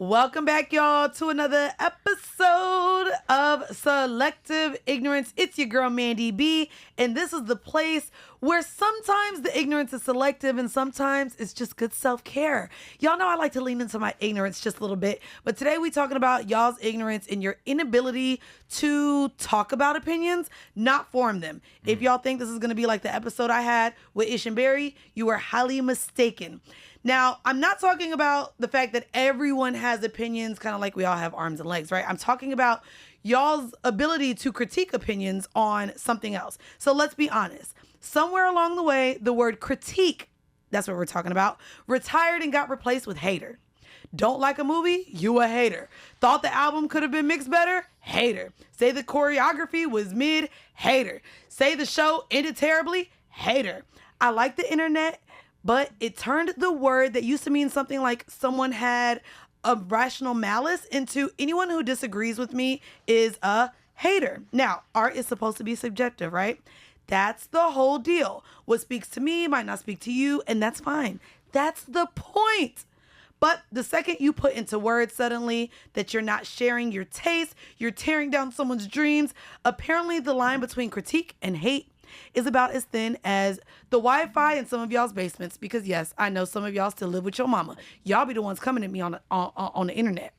Welcome back, y'all, to another episode of Selective Ignorance. It's your girl, Mandii B, and this is the place where sometimes the ignorance is selective and sometimes it's just good self-care. Y'all know I like to lean into my ignorance just a little bit, but today we're talking about y'all's ignorance and your inability to talk about opinions, not form them. If y'all think this is going to be like the episode I had with Ish and Barry, you are highly mistaken. Now, I'm not talking about the fact that everyone has opinions, kind of like we all have arms and legs, right? I'm talking about y'all's ability to critique opinions on something else. So let's be honest. Somewhere along the way, the word critique, that's what we're talking about, retired and got replaced with hater. Don't like a movie? You a hater. Thought the album could have been mixed better? Hater. Say the choreography was mid? Hater. Say the show ended terribly? Hater. I like the internet, but it turned the word that used to mean something like someone had a rational malice into anyone who disagrees with me is a hater. Now, art is supposed to be subjective, right? That's the whole deal. What speaks to me might not speak to you, and that's fine. That's the point. But the second you put into words suddenly that you're not sharing your taste, you're tearing down someone's dreams, apparently the line between critique and hate is about as thin as the Wi-Fi in some of y'all's basements. Because yes, I know some of y'all still live with your mama. Y'all be the ones coming at me on the internet.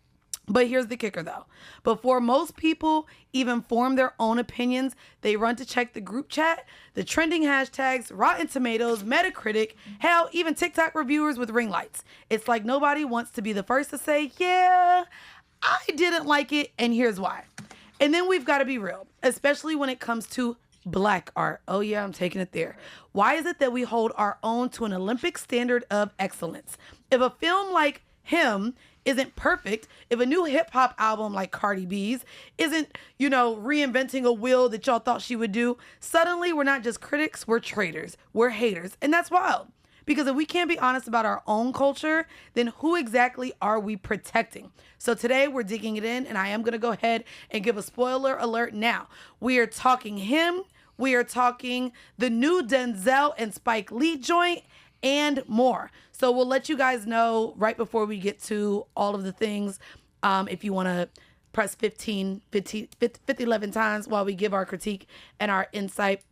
But here's the kicker though. Before most people even form their own opinions, they run to check the group chat, the trending hashtags, Rotten Tomatoes, Metacritic, hell, even TikTok reviewers with ring lights. It's like nobody wants to be the first to say, yeah, I didn't like it, and here's why. And then we've got to be real, especially when it comes to Black art. Oh yeah, I'm taking it there. Why is it that we hold our own to an Olympic standard of excellence? If a film like Him isn't perfect, if a new hip hop album like Cardi B's isn't, reinventing a wheel that y'all thought she would do, suddenly we're not just critics, we're traitors, we're haters. And that's wild. Because if we can't be honest about our own culture, then who exactly are we protecting? So today we're digging it in, and I am going to go ahead and give a spoiler alert now. We are talking Him. We are talking the new Denzel and Spike Lee joint and more. So we'll let you guys know right before we get to all of the things. If you want to press 50, 11 times while we give our critique and our insight.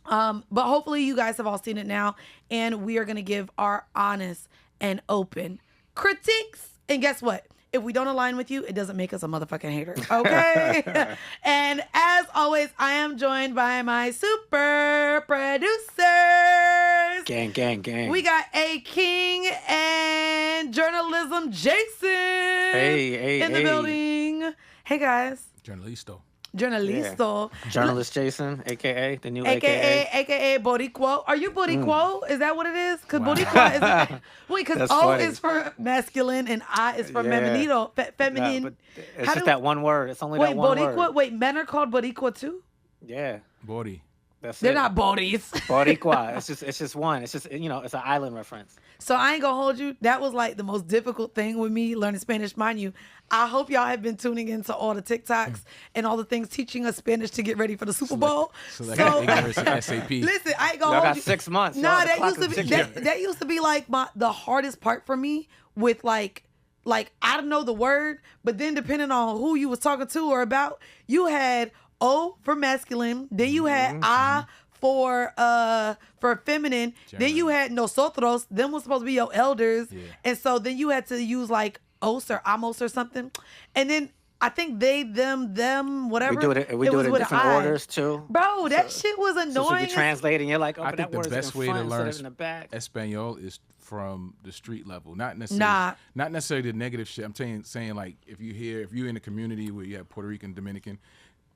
But hopefully you guys have all seen it now, and we are going to give our honest and open critiques. And guess what? If we don't align with you, it doesn't make us a motherfucking hater, okay? And as always, I am joined by my super producers. Gang. We got A King and journalism Jayson in the building. Hey, guys. Journalisto. Journalisto. Yeah. Journalist Jayson, a.k.a. the new a.k.a. Boricua. Are you Boricua? Is that what it is? Because Boricua is... Wait, because O funny. is for masculine and I is for feminine. But it's just that one word. It's only that one word. Wait, men are called Boricua too? Yeah. Bori. They're not Bodis. Boricua. It's just one. It's just, it's an island reference. So I ain't gonna hold you. That was like the most difficult thing with me learning Spanish. Mind you, I hope y'all have been tuning into all the TikToks and all the things teaching us Spanish to get ready for the Super Bowl. Selective Ignorance and SAP. Listen, I ain't gonna Y'all hold got you. 6 months. Nah, that used to be like the hardest part for me with like I don't know the word, but then depending on who you was talking to or about, you had O for masculine, then you had I for feminine, then you had nosotros, them was supposed to be your elders, and so then you had to use like os or amos or something, and then I think they, them, whatever. We do it in different orders too. Bro, that shit was annoying. So you translate and you're like, I think the best way to learn in the back. Espanol is from the street level, not necessarily the negative shit. I'm saying like if you're in a community where you have Puerto Rican, Dominican,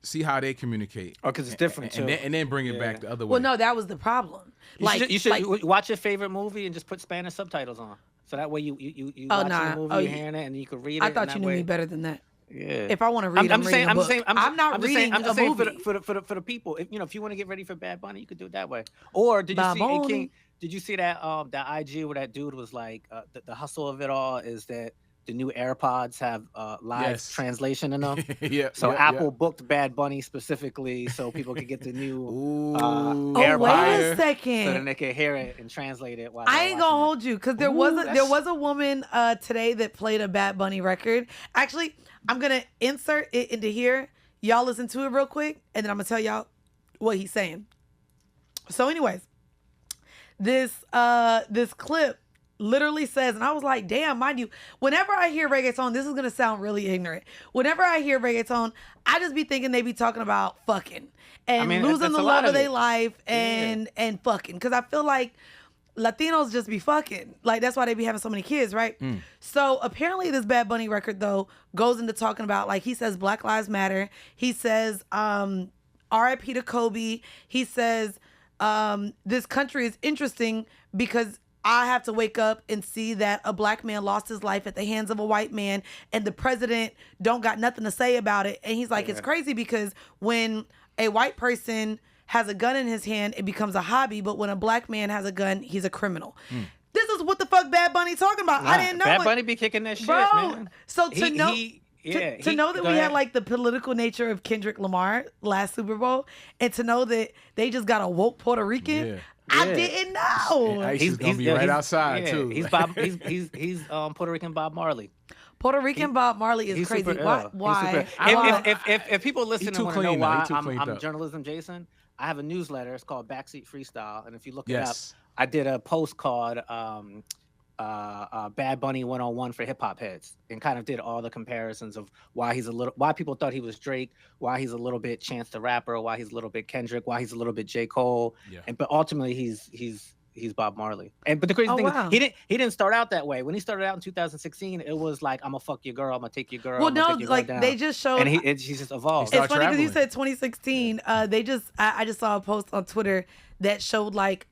see how they communicate. Oh, because it's different too. And then bring it back the other way. Well, no, that was the problem. You should watch your favorite movie and just put Spanish subtitles on. So that way you watch the movie, you're hearing it, and you can read it. I thought you knew me better than that. Yeah. If I want to read, I'm reading a book. I'm not reading a movie. For the people. If you want to get ready for Bad Bunny, you could do it that way. Or did you see King? Did you see that IG where that dude was like the hustle of it all is that new AirPods have live translation in them. So Yep. Apple booked Bad Bunny specifically so people could get the new AirPods. Wait a second. So then they could hear it and translate it. While I ain't gonna hold you because there was a woman today that played a Bad Bunny record. Actually, I'm gonna insert it into here. Y'all listen to it real quick, and then I'm gonna tell y'all what he's saying. So, anyways, this clip literally says, and I was like, damn, mind you, whenever I hear reggaeton, this is gonna sound really ignorant. Whenever I hear reggaeton, I just be thinking they be talking about fucking and losing the love of their life and fucking, because I feel like Latinos just be fucking. Like, that's why they be having so many kids, right? So apparently this Bad Bunny record, though, goes into talking about, like, he says Black Lives Matter. He says R.I.P. to Kobe. He says this country is interesting because I have to wake up and see that a black man lost his life at the hands of a white man and the president don't got nothing to say about it. And he's like, it's crazy because when a white person has a gun in his hand, it becomes a hobby. But when a black man has a gun, he's a criminal. This is what the fuck Bad Bunny talking about. I didn't know Bad Bunny be kicking that shit, man. So to know that we had like the political nature of Kendrick Lamar last Super Bowl, and to know that they just got a woke Puerto Rican, I didn't know. He's gonna be right outside too. He's Puerto Rican Bob Marley. Puerto Rican Bob Marley is crazy. Why? If people listening want to know why I'm journalism Jayson, I have a newsletter. It's called Backseat Freestyle, and if you look it up, I did a post called Bad Bunny 101 for hip hop heads, and kind of did all the comparisons of why people thought he was Drake, why he's a little bit Chance the Rapper, why he's a little bit Kendrick, why he's a little bit J. Cole, but ultimately he's Bob Marley. But the crazy thing is he didn't start out that way. When he started out in 2016, it was like, I'm gonna fuck your girl, I'm gonna take your girl. Well, no, like they just showed, and he just evolved. It's funny because you said 2016. I just saw a post on Twitter that showed like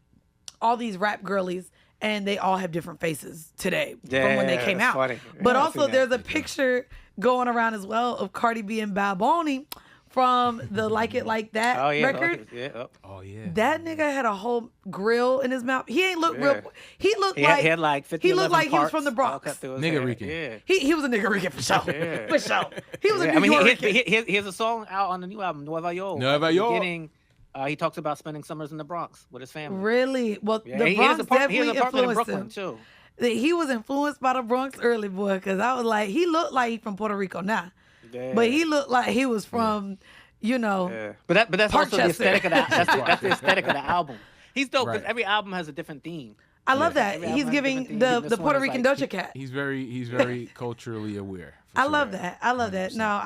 all these rap girlies, and they all have different faces today from when they came out. Funny. But also there's a picture going around as well of Cardi B and Bad Bunny from the Like It Like That record. That nigga had a whole grill in his mouth. He ain't look real. He looked like 50, he looked like he was from the Bronx. Nigga Rican. He was a nigga Rican for sure. For sure. He was a New York. He has a song out on the new album, Nueva York. He talks about spending summers in the Bronx with his family. Really? Well, the Bronx definitely influenced him. Too. He was influenced by the Bronx early, boy, because I was like, he looked like he's from Puerto Rico now. But he looked like he was from, But that's also the aesthetic of that's the aesthetic of the album. He's dope because every album has a different theme. I love that. He's giving the Puerto Rican Doja Cat. He's very culturally aware. I love that. I love that. No,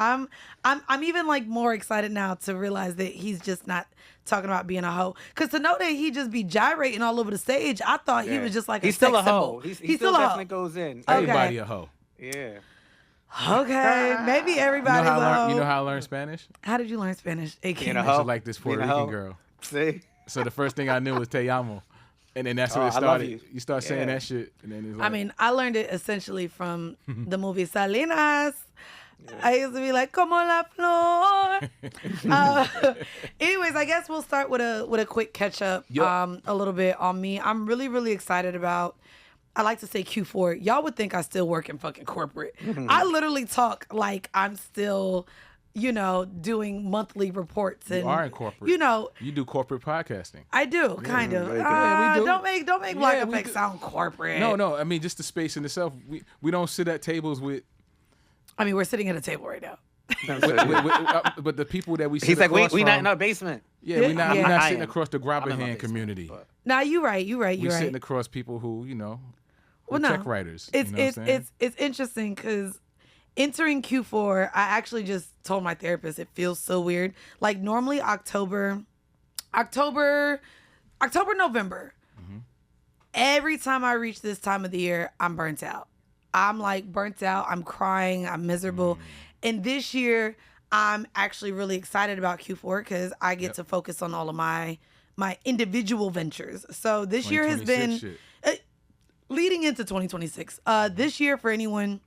I'm even like more excited now to realize that he's just not talking about being a hoe. Because to know that he just be gyrating all over the stage, I thought he was just like he's still a hoe. He still definitely goes in. Everybody a hoe. Yeah. Okay, maybe everybody's a hoe. You know how I learned Spanish? How did you learn Spanish? Being a hoe. Like this Puerto Rican girl. See? So the first thing I knew was Te amo. And then that's where it started. You start saying that shit. And then it's like, I learned it essentially from the movie Salinas. I used to be like, como la flor. Anyways, I guess we'll start with a quick catch up a little bit on me. I'm really, really excited about, I like to say Q4. Y'all would think I still work in fucking corporate. I literally talk like I'm still, doing monthly reports. And, you are in corporate. You do corporate podcasting. I do, kind of. We do. Don't make Black Effect sound corporate. No. I mean, just the space in itself. We don't sit at tables with. I mean, we're sitting at a table right now. But the people that we sit He's like, we from, not in our basement. Yeah, we're not sitting across the Grabberhand community. Nah, you're right. We're sitting across people who, tech writers. It's interesting because entering Q4, I actually just told my therapist it feels so weird. Like normally October, November. Every time I reach this time of the year, I'm burnt out. I'm like burnt out. I'm crying. I'm miserable. And this year, I'm actually really excited about Q4 because I get to focus on all of my individual ventures. So this year has been leading into 2026. This year, for anyone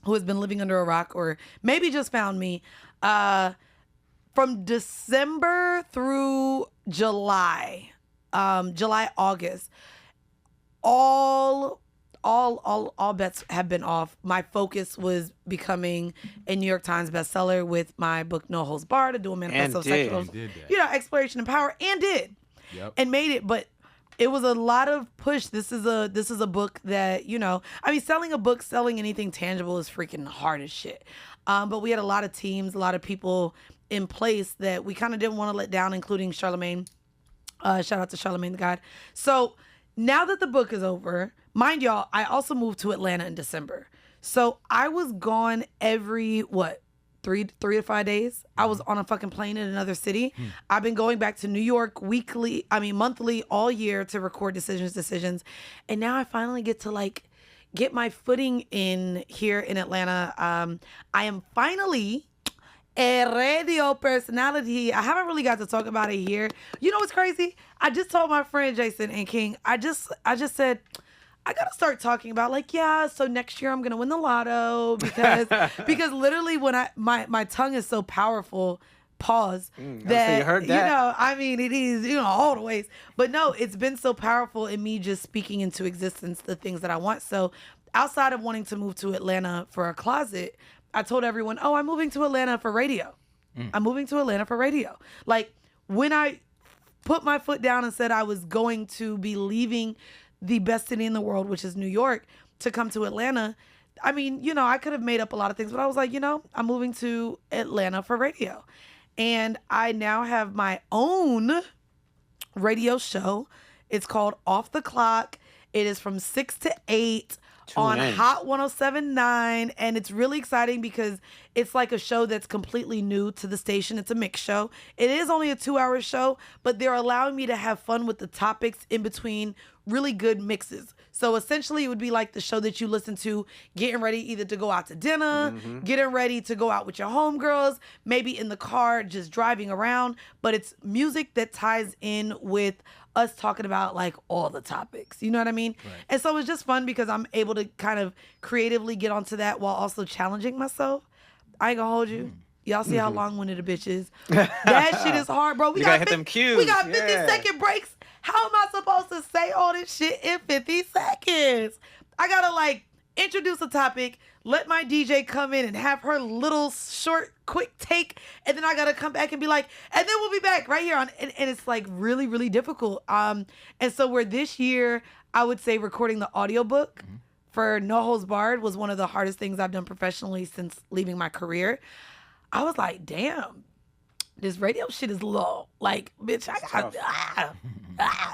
who has been living under a rock or maybe just found me, from December through July, August, all all bets have been off. My focus was becoming a New York Times bestseller with my book No Holds Barred, to do a manifesto of sexual, exploration and power, and and made it. But it was a lot of push. This is a book that, selling a book, selling anything tangible is freaking hard as shit. But we had a lot of teams, a lot of people in place that we kind of didn't want to let down, including Charlemagne. Shout out to Charlemagne the God. So now that the book is over, mind y'all, I also moved to Atlanta in December. So I was gone every, 3 to 5 days. I was on a fucking plane in another city. I've been going back to New York monthly, all year to record decisions. And now I finally get to get my footing in here in Atlanta. I am finally a radio personality. I haven't really got to talk about it here. You know what's crazy? I just told my friend Jayson and King, I just said, I gotta start talking about so next year I'm gonna win the lotto because literally when my tongue is so powerful, that you heard that. It is, all the ways. But no, it's been so powerful in me just speaking into existence the things that I want. So outside of wanting to move to Atlanta for a closet, I told everyone, I'm moving to Atlanta for radio. I'm moving to Atlanta for radio. When I put my foot down and said I was going to be leaving the best city in the world, which is New York, to come to Atlanta, I could have made up a lot of things, but I was like, I'm moving to Atlanta for radio. And I now have my own radio show. It's called Off the Clock. It is from 6 to 8 on Hot 107.9, and it's really exciting because it's like a show that's completely new to the station. It's a mix show. It is only a 2-hour show, but they're allowing me to have fun with the topics in between really good mixes. So essentially it would be like the show that you listen to getting ready either to go out to dinner, getting ready to go out with your homegirls, maybe in the car just driving around, but it's music that ties in with us talking about all the topics. You know what I mean? Right. And so it's just fun because I'm able to kind of creatively get onto that while also challenging myself. I ain't gonna hold you. Y'all see how long-winded a bitch is. That shit is hard, bro. We got hit them cues. We got 50-second breaks. How am I supposed to say all this shit in 50 seconds? I gotta introduce a topic, let my DJ come in and have her little short, quick take, and then I gotta come back and be like, and then we'll be back right here on, and it's really, really difficult. And so where this year, I would say recording the audiobook for No Holds Barred was one of the hardest things I've done professionally since leaving my career. I was like, damn, this radio shit is low. Bitch,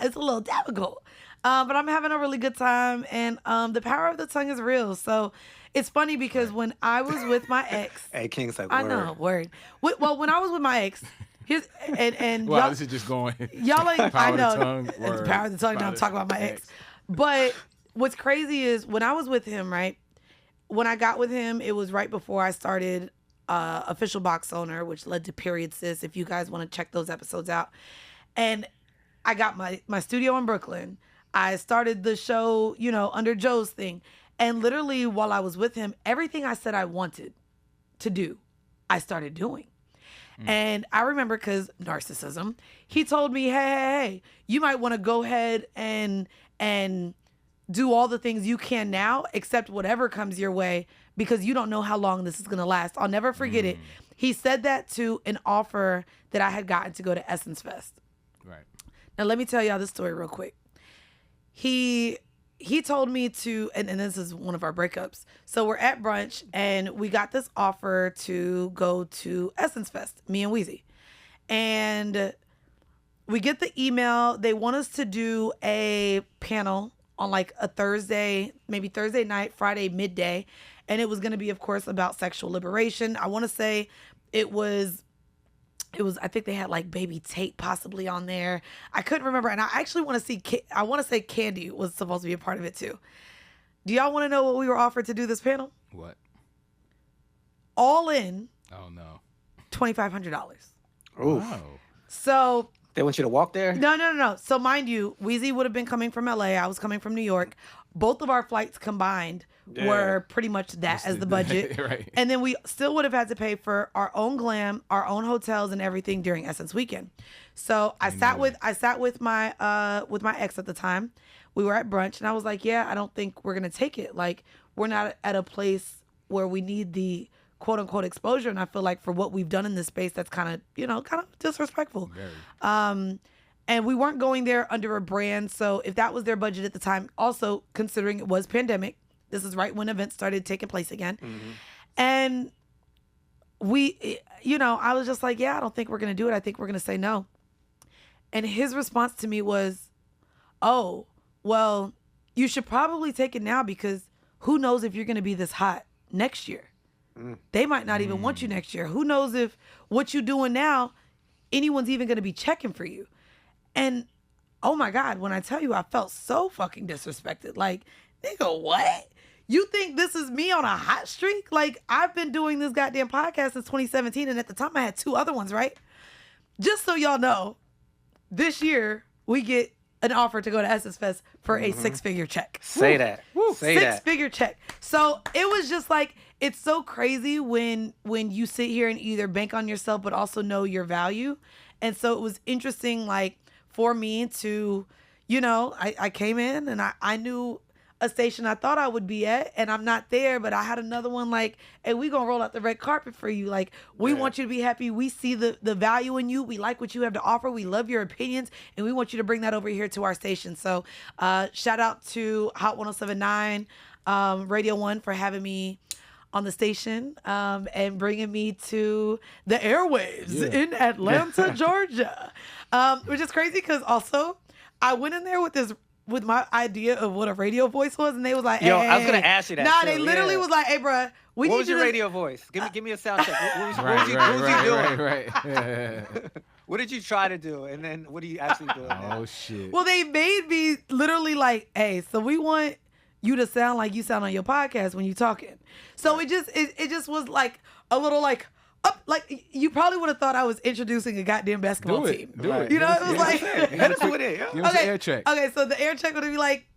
it's a little difficult. But I'm having a really good time, and the power of the tongue is real. So it's funny because when I was with my ex, hey, King's like, I know, word. Well, when I was with my ex, here's and wow, this is just going. Y'all I know, tongue, it's the power of the tongue. Now I'm talking about my ex. But what's crazy is when I was with him, right? When I got with him, it was right before I started Official Box Owner, which led to Period Sis, if you guys want to check those episodes out. And I got my studio in Brooklyn. I started the show, under Joe's thing. And literally while I was with him, everything I said I wanted to do, I started doing. And I remember because narcissism, he told me, hey, you might want to go ahead and do all the things you can now, accept whatever comes your way, because you don't know how long this is going to last. I'll never forget it. He said that to an offer that I had gotten to go to Essence Fest. Right. Now, let me tell y'all this story real quick. He told me to, and this is one of our breakups. So we're at brunch, and we got this offer to go to Essence Fest, me and Weezy. And we get the email. They want us to do a panel on a Thursday, maybe Thursday night, Friday midday. And it was going to be, of course, about sexual liberation. I want to say it was, I think they had Baby Tate possibly on there. I couldn't remember. And I actually want to say Candy was supposed to be a part of it too. Do y'all want to know what we were offered to do this panel? What? All in. Oh, no. $2,500. Oh. Wow. So. They want you to walk there? No. So mind you, Weezy would have been coming from LA. I was coming from New York. Both of our flights combined were pretty much that as the budget. Right. And then we still would have had to pay for our own glam, our own hotels and everything during Essence Weekend. So I sat with my ex at the time. we were at brunch, and I was like, yeah, I don't think we're going to take it. Like, we're not at a place where we need the quote unquote exposure. And I feel like for what we've done in this space, that's kind of disrespectful. And we weren't going there under a brand. So if that was their budget at the time, also considering it was pandemic, this is right when events started taking place again. And I was just like, yeah, I don't think we're going to do it. I think we're going to say no. And his response to me was, oh, well, you should probably take it now because who knows if you're going to be this hot next year. They might not even want you next year. Who knows if what you're doing now, anyone's even going to be checking for you. And oh my God, when I tell you, I felt so fucking disrespected. Like, nigga, what? You think this is me on a hot streak? Like, I've been doing this goddamn podcast since 2017, and at the time I had 2 other ones, right? Just so y'all know, this year we get an offer to go to Essence Fest for a 6-figure check. Say that. Say that. 6-figure check. So it was just like, it's so crazy when you sit here and either bank on yourself but also know your value. And so it was interesting, like, for me to, I came in and I knew a station I thought I would be at, and I'm not there, but I had another one like, hey, we gonna roll out the red carpet for you. Like, we want you to be happy. We see the value in you. We like what you have to offer. We love your opinions, and we want you to bring that over here to our station. So shout out to Hot 107.9, Radio 1 for having me on the station and bringing me to the airwaves in Atlanta, Georgia, which is crazy because also I went in there with my idea of what a radio voice was, and they was like, hey, I was gonna ask you that. Nah, they literally was like, hey, bro, what was your radio voice? Give me a sound check. What was you doing? Right. Yeah. What did you try to do, and then what are you actually doing? Oh shit. Well, they made me literally like, hey, so we want you to sound like you sound on your podcast when you talking. So it just was like a little like. Like, you probably would have thought I was introducing a goddamn basketball team. Do it. You know, it was like... That's what it is. Give us an air check. Okay, so the air check would be like,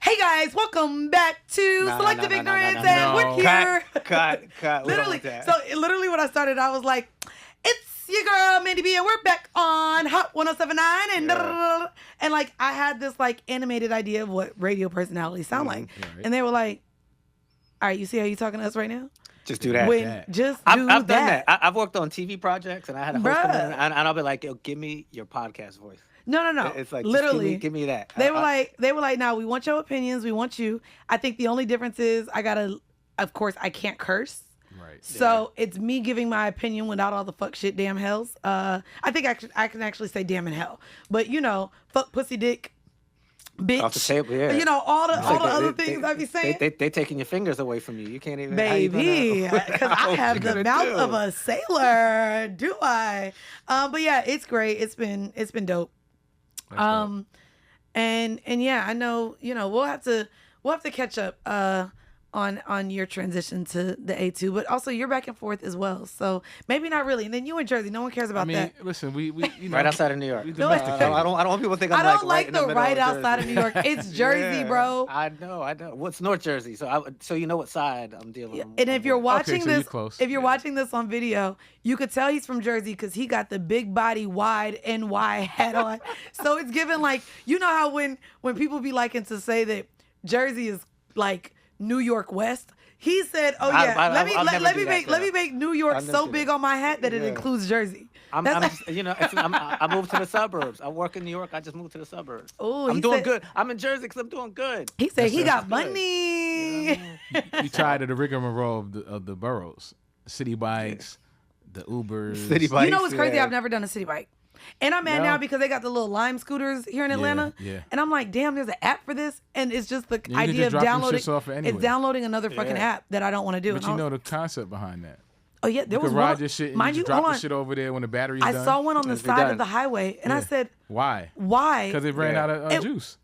hey guys, welcome back to Selective Ignorance, and we're here. Cut. Literally. So literally when I started, I was like, it's your girl, Mandii B, and we're back on Hot 107.9, and like, I had this like animated idea of what radio personalities sound like. Right. And they were like, all right, you see how you talking to us right now? Just do that. I've done that. I've worked on TV projects, and I had a host them, and I'll be like, yo, give me your podcast voice. No. It's like, literally, give me that. They were like, no, we want your opinions. We want you. I think the only difference is of course, I can't curse. Right. So it's me giving my opinion without all the fuck shit, damn hells. I think I can actually say damn and hell. But, fuck, pussy, dick, bitch. Off the table, yeah. All the other things I be saying. They taking your fingers away from you. You can't even. Baby, because I have the mouth of a sailor. Do I? But yeah, it's great. It's been dope. Dope. And yeah, I know. We'll have to catch up. On your transition to the A2, but also you're back and forth as well. So maybe not really. And then you in Jersey, no one cares about that. Listen, we right outside of New York. No, I don't want people to think I'm I don't like right the right outside of New York. It's Jersey, bro. I know. What's North Jersey? So you know what side I'm dealing with. And if you're watching watching this on video, you could tell he's from Jersey because he got the big body wide NY hat on. So it's given like, you know how when people be liking to say that Jersey is like New York West. He said, "Oh yeah, let me make New York so big on my hat that it includes Jersey." I moved to the suburbs. I work in New York. I just moved to the suburbs. Oh, I'm doing good. I'm in Jersey because I'm doing good. He said he got money. You tired of the rigmarole of the boroughs, city bikes, the Ubers, city bikes. You know what's crazy? I've never done a city bike. And I'm mad now because they got the little Lime scooters here in Atlanta. Yeah. And I'm like, damn, there's an app for this. And it's just the idea of downloading. It's downloading another fucking app that I don't want to do. But you know the concept behind that. Oh, yeah. There was one. Ride your shit and you drop the shit over there when the battery's done. I saw one on the side of the highway. And I said, why? Why? Because it ran out of juice.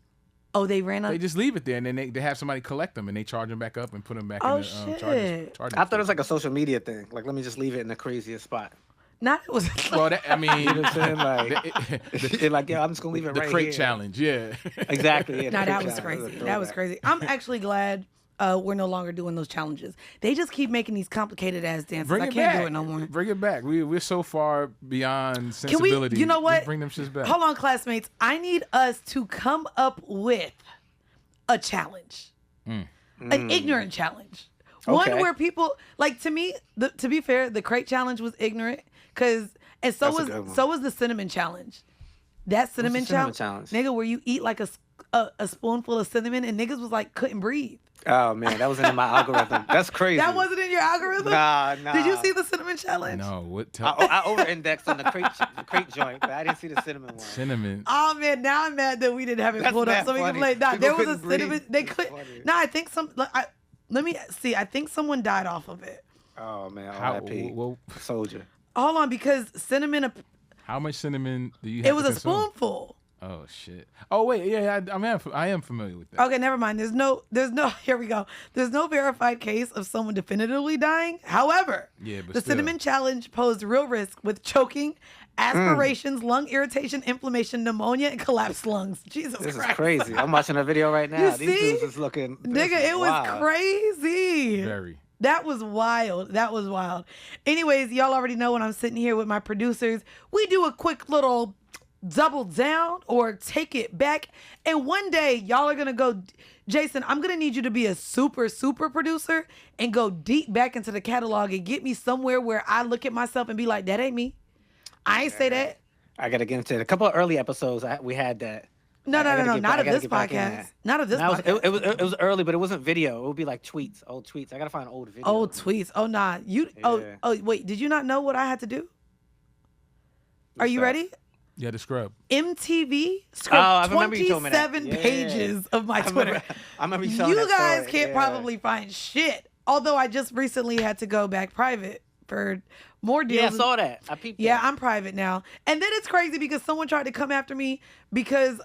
Oh, they ran out? They just leave it there and then they have somebody collect them and they charge them back up and put them back in the charging. I thought it was like a social media thing. Like, let me just leave it in the craziest spot. Not it was. Well, I mean, you know what I'm saying? Like, I'm just gonna leave it right here. The crate challenge, yeah. Exactly. Yeah, that was crazy. That was crazy. I'm actually glad we're no longer doing those challenges. They just keep making these complicated ass dances. I can't do it no more. Bring it back. We're so far beyond sensibility. Can we? You know what? Bring them shits back. Hold on, classmates. I need us to come up with a challenge, an ignorant challenge. One where people, like, to me, to be fair, the crate challenge was ignorant, so was the cinnamon challenge. That cinnamon challenge, nigga, where you eat like a spoonful of cinnamon and niggas was like couldn't breathe. Oh man, that wasn't in my algorithm. That's crazy. That wasn't in your algorithm? Nah. Did you see the cinnamon challenge? No. What? I over-indexed on the crate joint, but I didn't see the cinnamon one. Cinnamon. Oh man, now I'm mad that we didn't have it pulled up so we can play. Nah, there was a cinnamon. They could. Nah, I think let me see. I think someone died off of it. Oh man, RIP. Soldier. Hold on, because cinnamon. How much cinnamon do you have? It was a spoonful. Oh shit. Oh wait, yeah, I am familiar with that. Okay, never mind. There's no. Here we go. There's no verified case of someone definitively dying. However, the cinnamon challenge posed real risk with choking, aspirations, lung irritation, inflammation, pneumonia, and collapsed lungs. Jesus Christ. This is crazy. I'm watching a video right now. These dudes is looking. Nigga, it was crazy. Very. That was wild. Anyways, y'all already know when I'm sitting here with my producers, we do a quick little double down or take it back. And one day, y'all are going to go, Jayson, I'm going to need you to be a super, super producer and go deep back into the catalog and get me somewhere where I look at myself and be like, that ain't me. I ain't say that. I got to get into it. A couple of early episodes, we had that. No, not of this podcast. Not of this podcast. It was early, but it wasn't video. It would be like tweets, old tweets. I gotta find old videos. Old tweets. Oh nah. Oh wait. Did you not know what I had to do? Are you ready? Yeah, the scrub. MTV scrubbed 27 pages of my Twitter. I remember you showing that. You guys can't probably find shit. Although I just recently had to go back private for more deals. Yeah, I saw that. I peeped Yeah, that. I'm private now. And then it's crazy because someone tried to come after me because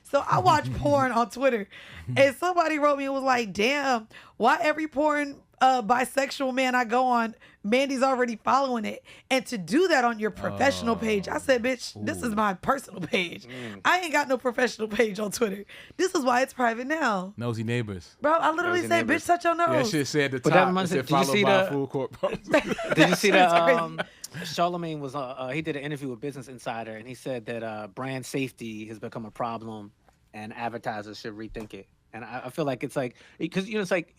so I watch porn on Twitter and somebody wrote me and was like, damn, why every porn bisexual man I go on, Mandy's already following it. And to do that on your professional page, I said, bitch, this is my personal page. I ain't got no professional page on Twitter. This is why it's private now. Nosy neighbors. Bro, I literally said, bitch, touch your nose. Yeah, shit said at the top. It said followed by a full court post. Did you see that? Charlemagne was he did an interview with Business Insider, and he said that brand safety has become a problem, and advertisers should rethink it. And I feel like it's like, because it's like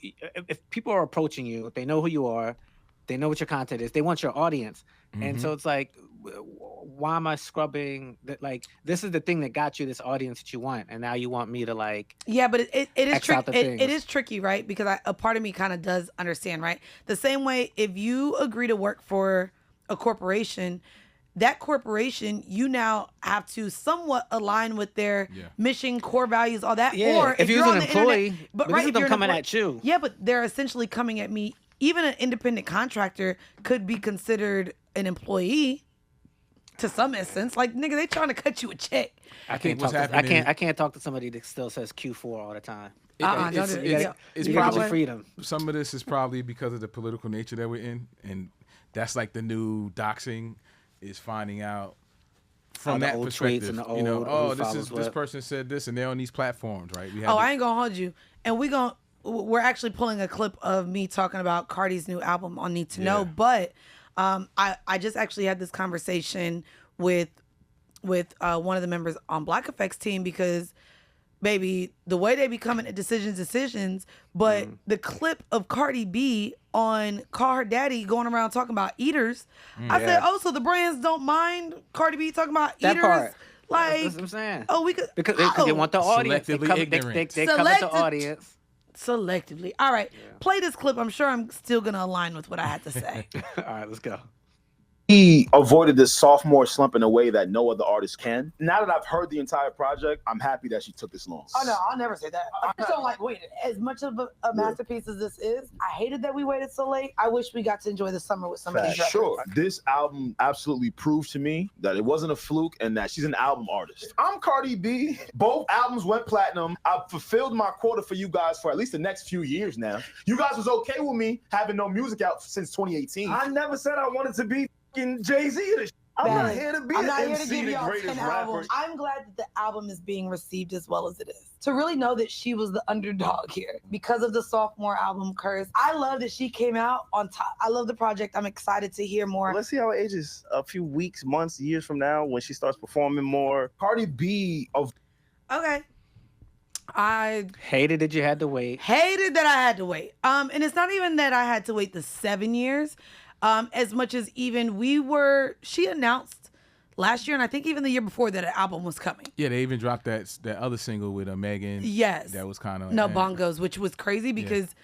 if people are approaching you, they know who you are, they know what your content is, they want your audience, and so it's like, why am I scrubbing that? Like, this is the thing that got you this audience that you want, and now you want me to like. Yeah, but it is tricky. It is tricky, right? Because a part of me kind of does understand, right? The same way, if you agree to work for a corporation, that corporation, you now have to somewhat align with their mission, core values, all that. Yeah. Or if you're an employee, but right, them coming at you. Yeah, but they're essentially coming at me. Even an independent contractor could be considered an employee to some essence. Like, nigga, they trying to cut you a check. I can't talk to somebody that still says Q4 all the time. It's probably freedom. Some of this is probably because of the political nature that we're in, and that's like the new doxing is finding out from that perspective. This person said this, and they're on these platforms, right? I ain't gonna hold you, and we're actually pulling a clip of me talking about Cardi's new album on Need to Know, but I just actually had this conversation with one of the members on Black Effect's team because, baby, the way they be coming at decisions, but the clip of Cardi B on Call Her Daddy going around talking about eaters, I said, so the brands don't mind Cardi B talking about that eaters? Part. Like, that's what I'm saying. We could because they want the audience. They come at the audience. Selectively. All right, play this clip. I'm sure I'm still gonna align with what I had to say. All right, let's go. He avoided this sophomore slump in a way that no other artist can. Now that I've heard the entire project, I'm happy that she took this long. Oh no, I'll never say that. I just don't like waiting. As much of a masterpiece as this is, I hated that we waited so late. I wish we got to enjoy the summer with some of these records. Sure. This album absolutely proved to me that it wasn't a fluke and that she's an album artist. I'm Cardi B. Both albums went platinum. I've fulfilled my quota for you guys for at least the next few years now. You guys was okay with me having no music out since 2018. I never said I wanted to be Jay-Z. I'm not here to be an MC, the greatest rapper. I'm glad that the album is being received as well as it is. To really know that she was the underdog here because of the sophomore album curse. I love that she came out on top. I love the project. I'm excited to hear more. Let's see how it ages a few weeks, months, years from now when she starts performing more. Cardi B of... Okay. I hated that you had to wait. Hated that I had to wait. And it's not even that I had to wait the 7 years, as much as even she announced last year, and I think even the year before, that an album was coming. Yeah, they even dropped that other single with Megan. Yes. That was kind of No bongos, which was crazy because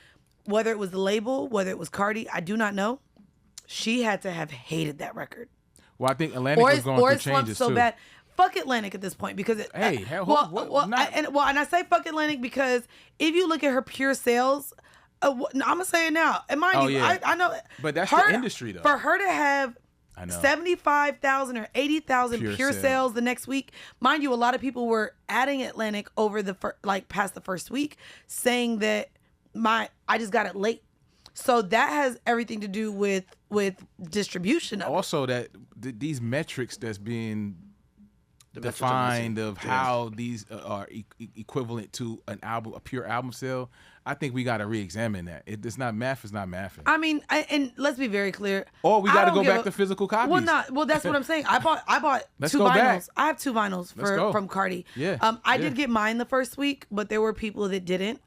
whether it was the label, whether it was Cardi, I do not know. She had to have hated that record. Well, I think Atlantic was going through changes so too. Bad. Fuck Atlantic at this point because and I say fuck Atlantic because if you look at her pure sales, I'm gonna say it now. And mind you, I know, but that's the industry though. For her to have 75,000 or 80,000 pure sales the next week, mind you, a lot of people were adding Atlantic over past the first week, saying that I just got it late. So that has everything to do with distribution. Also, that these metrics that's being defined of how these are equivalent to a pure album sale, I think we got to re-examine that. It's not math. It's not mathing. I mean, and let's be very clear. Or we got to go back to physical copies. Well, that's what I'm saying. I bought two vinyls. Back. I have 2 vinyls from Cardi. Yeah. I did get mine the first week, but there were people that didn't.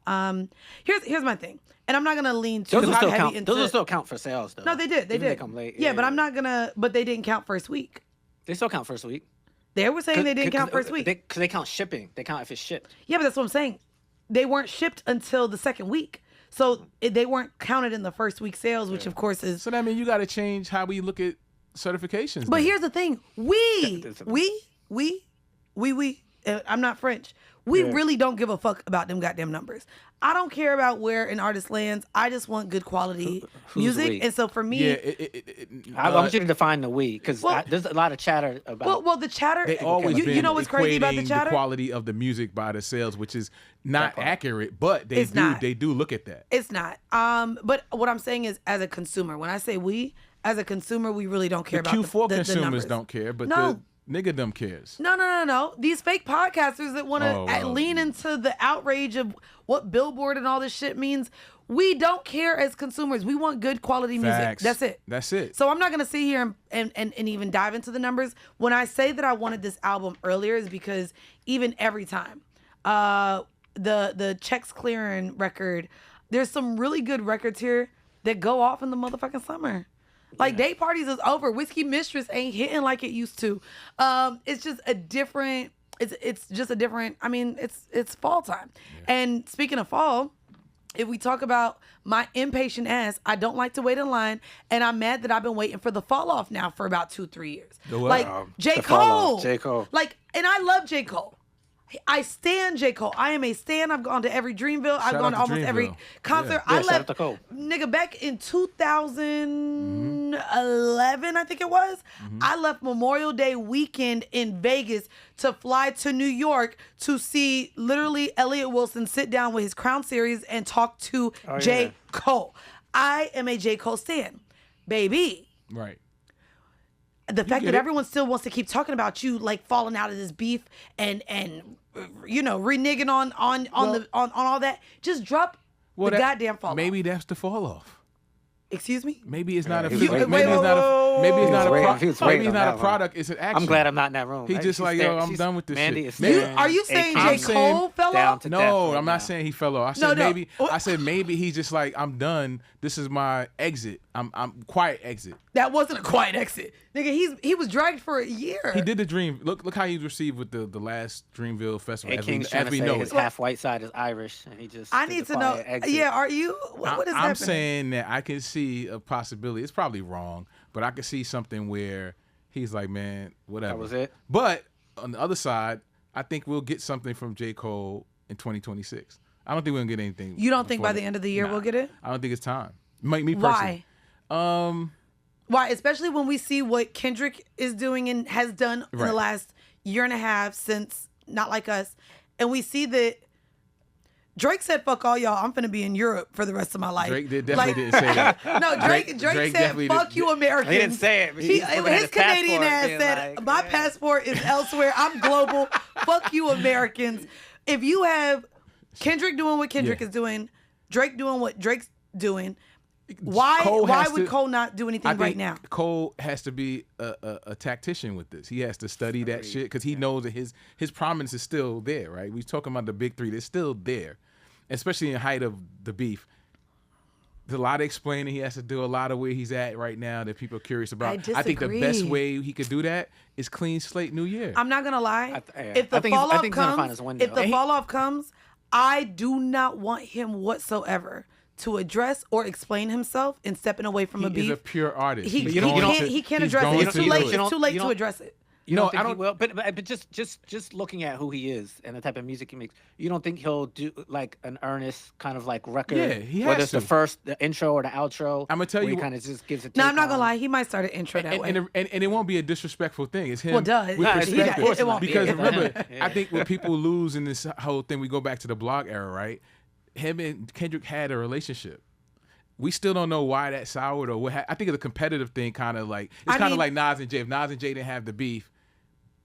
Here's my thing. And I'm not gonna lean too heavy into. Those will still count for sales, though. No, they did. They did. They come late. Yeah, but I'm not gonna. But they didn't count first week. They still count first week. They were saying they didn't count first week. Because they count shipping. They count if it's shipped. Yeah, but that's what I'm saying. They weren't shipped until the second week, so they weren't counted in the first week sales, which of course is. So that means you got to change how we look at certifications. But here's the thing: we. I'm not French. We really don't give a fuck about them goddamn numbers. I don't care about where an artist lands. I just want good quality music. We? And so for me, I want you to define the we, because there's a lot of chatter about. Well, the chatter. They always you know what's crazy about the chatter? The quality of the music by the sales, which is not accurate, but they do look at that. It's not. But what I'm saying is, as a consumer, when I say we, as a consumer, we really don't care about the Q4 consumers the numbers. Don't care, but the nigga them cares. No. These fake podcasters that want to lean into the outrage of what Billboard and all this shit means. We don't care as consumers. We want good quality music. That's it. That's it. So I'm not going to sit here and even dive into the numbers. When I say that I wanted this album earlier is because even every time, the checks clearing record, there's some really good records here that go off in the motherfucking summer. Like Day Parties is over. Whiskey Mistress ain't hitting like it used to. It's just a different. It's just a different. I mean, it's fall time. Yeah. And speaking of fall, if we talk about my impatient ass, I don't like to wait in line, and I'm mad that I've been waiting for the fall off now for about 2-3 years. Like J. Cole. J. Cole. Like, and I love J. Cole. I stan J. Cole. I am a stan. I've gone to every Dreamville. I've gone to almost every concert. Yeah, I left, nigga, back in 2011, I think it was. I left Memorial Day weekend in Vegas to fly to New York to see literally Elliott Wilson sit down with his Crown Series and talk to J. Cole. I am a J. Cole stan, baby. Right. The fact that everyone still wants to keep talking about you, like falling out of this beef and reneging on all that, just drop the goddamn fall off. Maybe that's the fall off. Excuse me? Maybe it's not a maybe it's not a product, it's an action. I'm glad I'm not in that room. He's just like, yo, I'm done with this shit. Are you saying J. Cole fell off? No, I'm not saying he fell off. I said maybe he's just like, I'm done. This is my exit. I'm quiet exit. That wasn't a quiet exit. Nigga, he was dragged for a year. He did the Dream. Look how he was received with the last Dreamville festival. As we know, his half white side is Irish, and he just. I need to know. Exit. Yeah, are you? What is happening? I'm saying that I can see a possibility. It's probably wrong, but I can see something where he's like, man, whatever. That was it. But on the other side, I think we'll get something from J. Cole in 2026. I don't think we're gonna get anything. You don't think by the end of the year we'll get it? I don't think it's time. Me personally. Why? Why? Especially when we see what Kendrick is doing and has done in the last year and a half since Not Like Us, and we see that Drake said, "Fuck all y'all. I'm finna be in Europe for the rest of my life." Drake definitely didn't say that. No, Drake said, "Fuck you, Americans." He didn't say it. His Canadian ass said, "My passport is elsewhere. I'm global. Fuck you, Americans." If you have Kendrick doing what Kendrick is doing, Drake doing what Drake's doing, Why would Cole not do anything right now? Cole has to be a tactician with this. He has to study that shit because he knows that his prominence is still there, right? We're talking about the big three. They're still there, especially in height of the beef. There's a lot of explaining he has to do, a lot of where he's at right now that people are curious about. I disagree. I think the best way he could do that is clean slate New Year. I'm not going to lie. If the fall off comes, I do not want him whatsoever to address or explain himself and stepping away from a beef. He's a pure artist. He can't address it. It's too late. It's too late to address it. You don't think he will, but just looking at who he is and the type of music he makes, you don't think he'll do like an earnest kind of like record? Yeah, he has whether it's to. the intro or the outro. I'm gonna tell you, he kind of just gives it. No, I'm not gonna lie. He might start an intro that way, and it won't be a disrespectful thing. It's him. Well, duh. With perspective. It won't because be. remember, I think what people lose in this whole thing, we go back to the blog era, right? Him and Kendrick had a relationship. We still don't know why that soured or what. I think it's a competitive thing, kind of like kind of like Nas and Jay. If Nas and Jay didn't have the beef,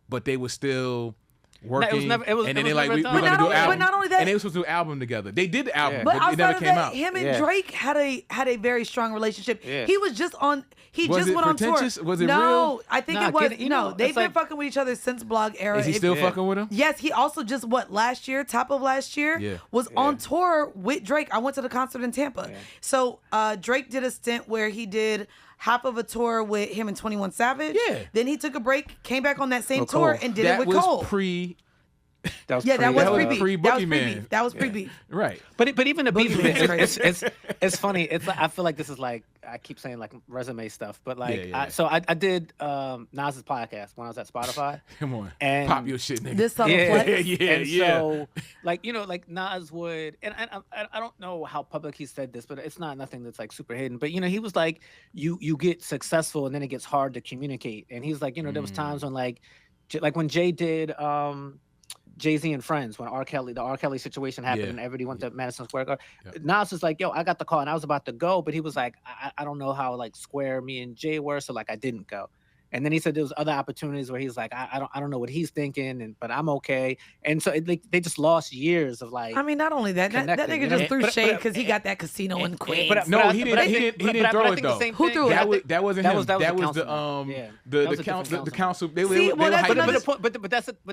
but they were still working, and then they like we're gonna do an album. But not only that, and they were supposed to do an album together. They did the album, but it never came out. Him and Drake had a very strong relationship. Yeah. He was just on. He was just went on tour. Was it no, real? I think it was. They've been fucking with each other since blog era. Is he still fucking with him? Yes, he also just top of last year, was on tour with Drake. I went to the concert in Tampa. Yeah. So Drake did a stint where he did half of a tour with him and 21 Savage. Yeah. Then he took a break, came back on that same tour, and did it with Cole. That was pre-beef. That was pre-beef. Right. But even the beef, it's funny. It's like, I feel like this is like, I keep saying like resume stuff, but like, I did Nas's podcast when I was at Spotify. Come on, and pop your shit, nigga. This subtle flex. So like, like Nas would, and I don't know how public he said this, but it's not nothing that's like super hidden. But he was like, you get successful and then it gets hard to communicate. And he's like, there was times when like when Jay did Jay-Z and Friends, when the R. Kelly situation happened and everybody went to Madison Square Garden. Nas was like, yo, I got the call and I was about to go, but he was like, I don't know how like square me and Jay were, so like I didn't go. And then he said there was other opportunities where he's like, I don't know what he's thinking, but I'm okay. And so they just lost years of like. I mean, not only that nigga just threw shade because he got that casino in Queens. He didn't throw it though. Who threw it? That wasn't him. That was the council. But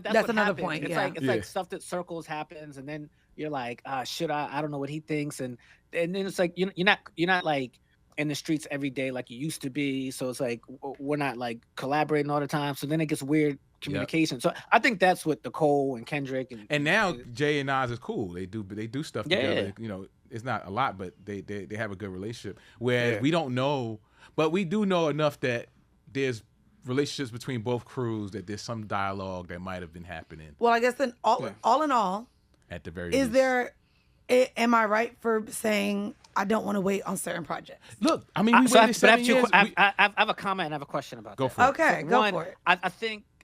that's another point. It's like stuff that circles happens, and then you're like, should I don't know what he thinks, and then it's like you're not like in the streets every day like you used to be, so it's like we're not like collaborating all the time, so then it gets weird communication. So I think that's what the Cole and Kendrick and now Jay and Nas is cool. They do stuff together. It's not a lot, but they have a good relationship. Whereas we don't know, but we do know enough that there's relationships between both crews, that there's some dialogue that might have been happening. Well, I guess then all in all, at the very least, am I right for saying I don't want to wait on certain projects? Look, I mean, we waited 7 years. I have a comment and I have a question about that. Go for it. Okay, go for it. I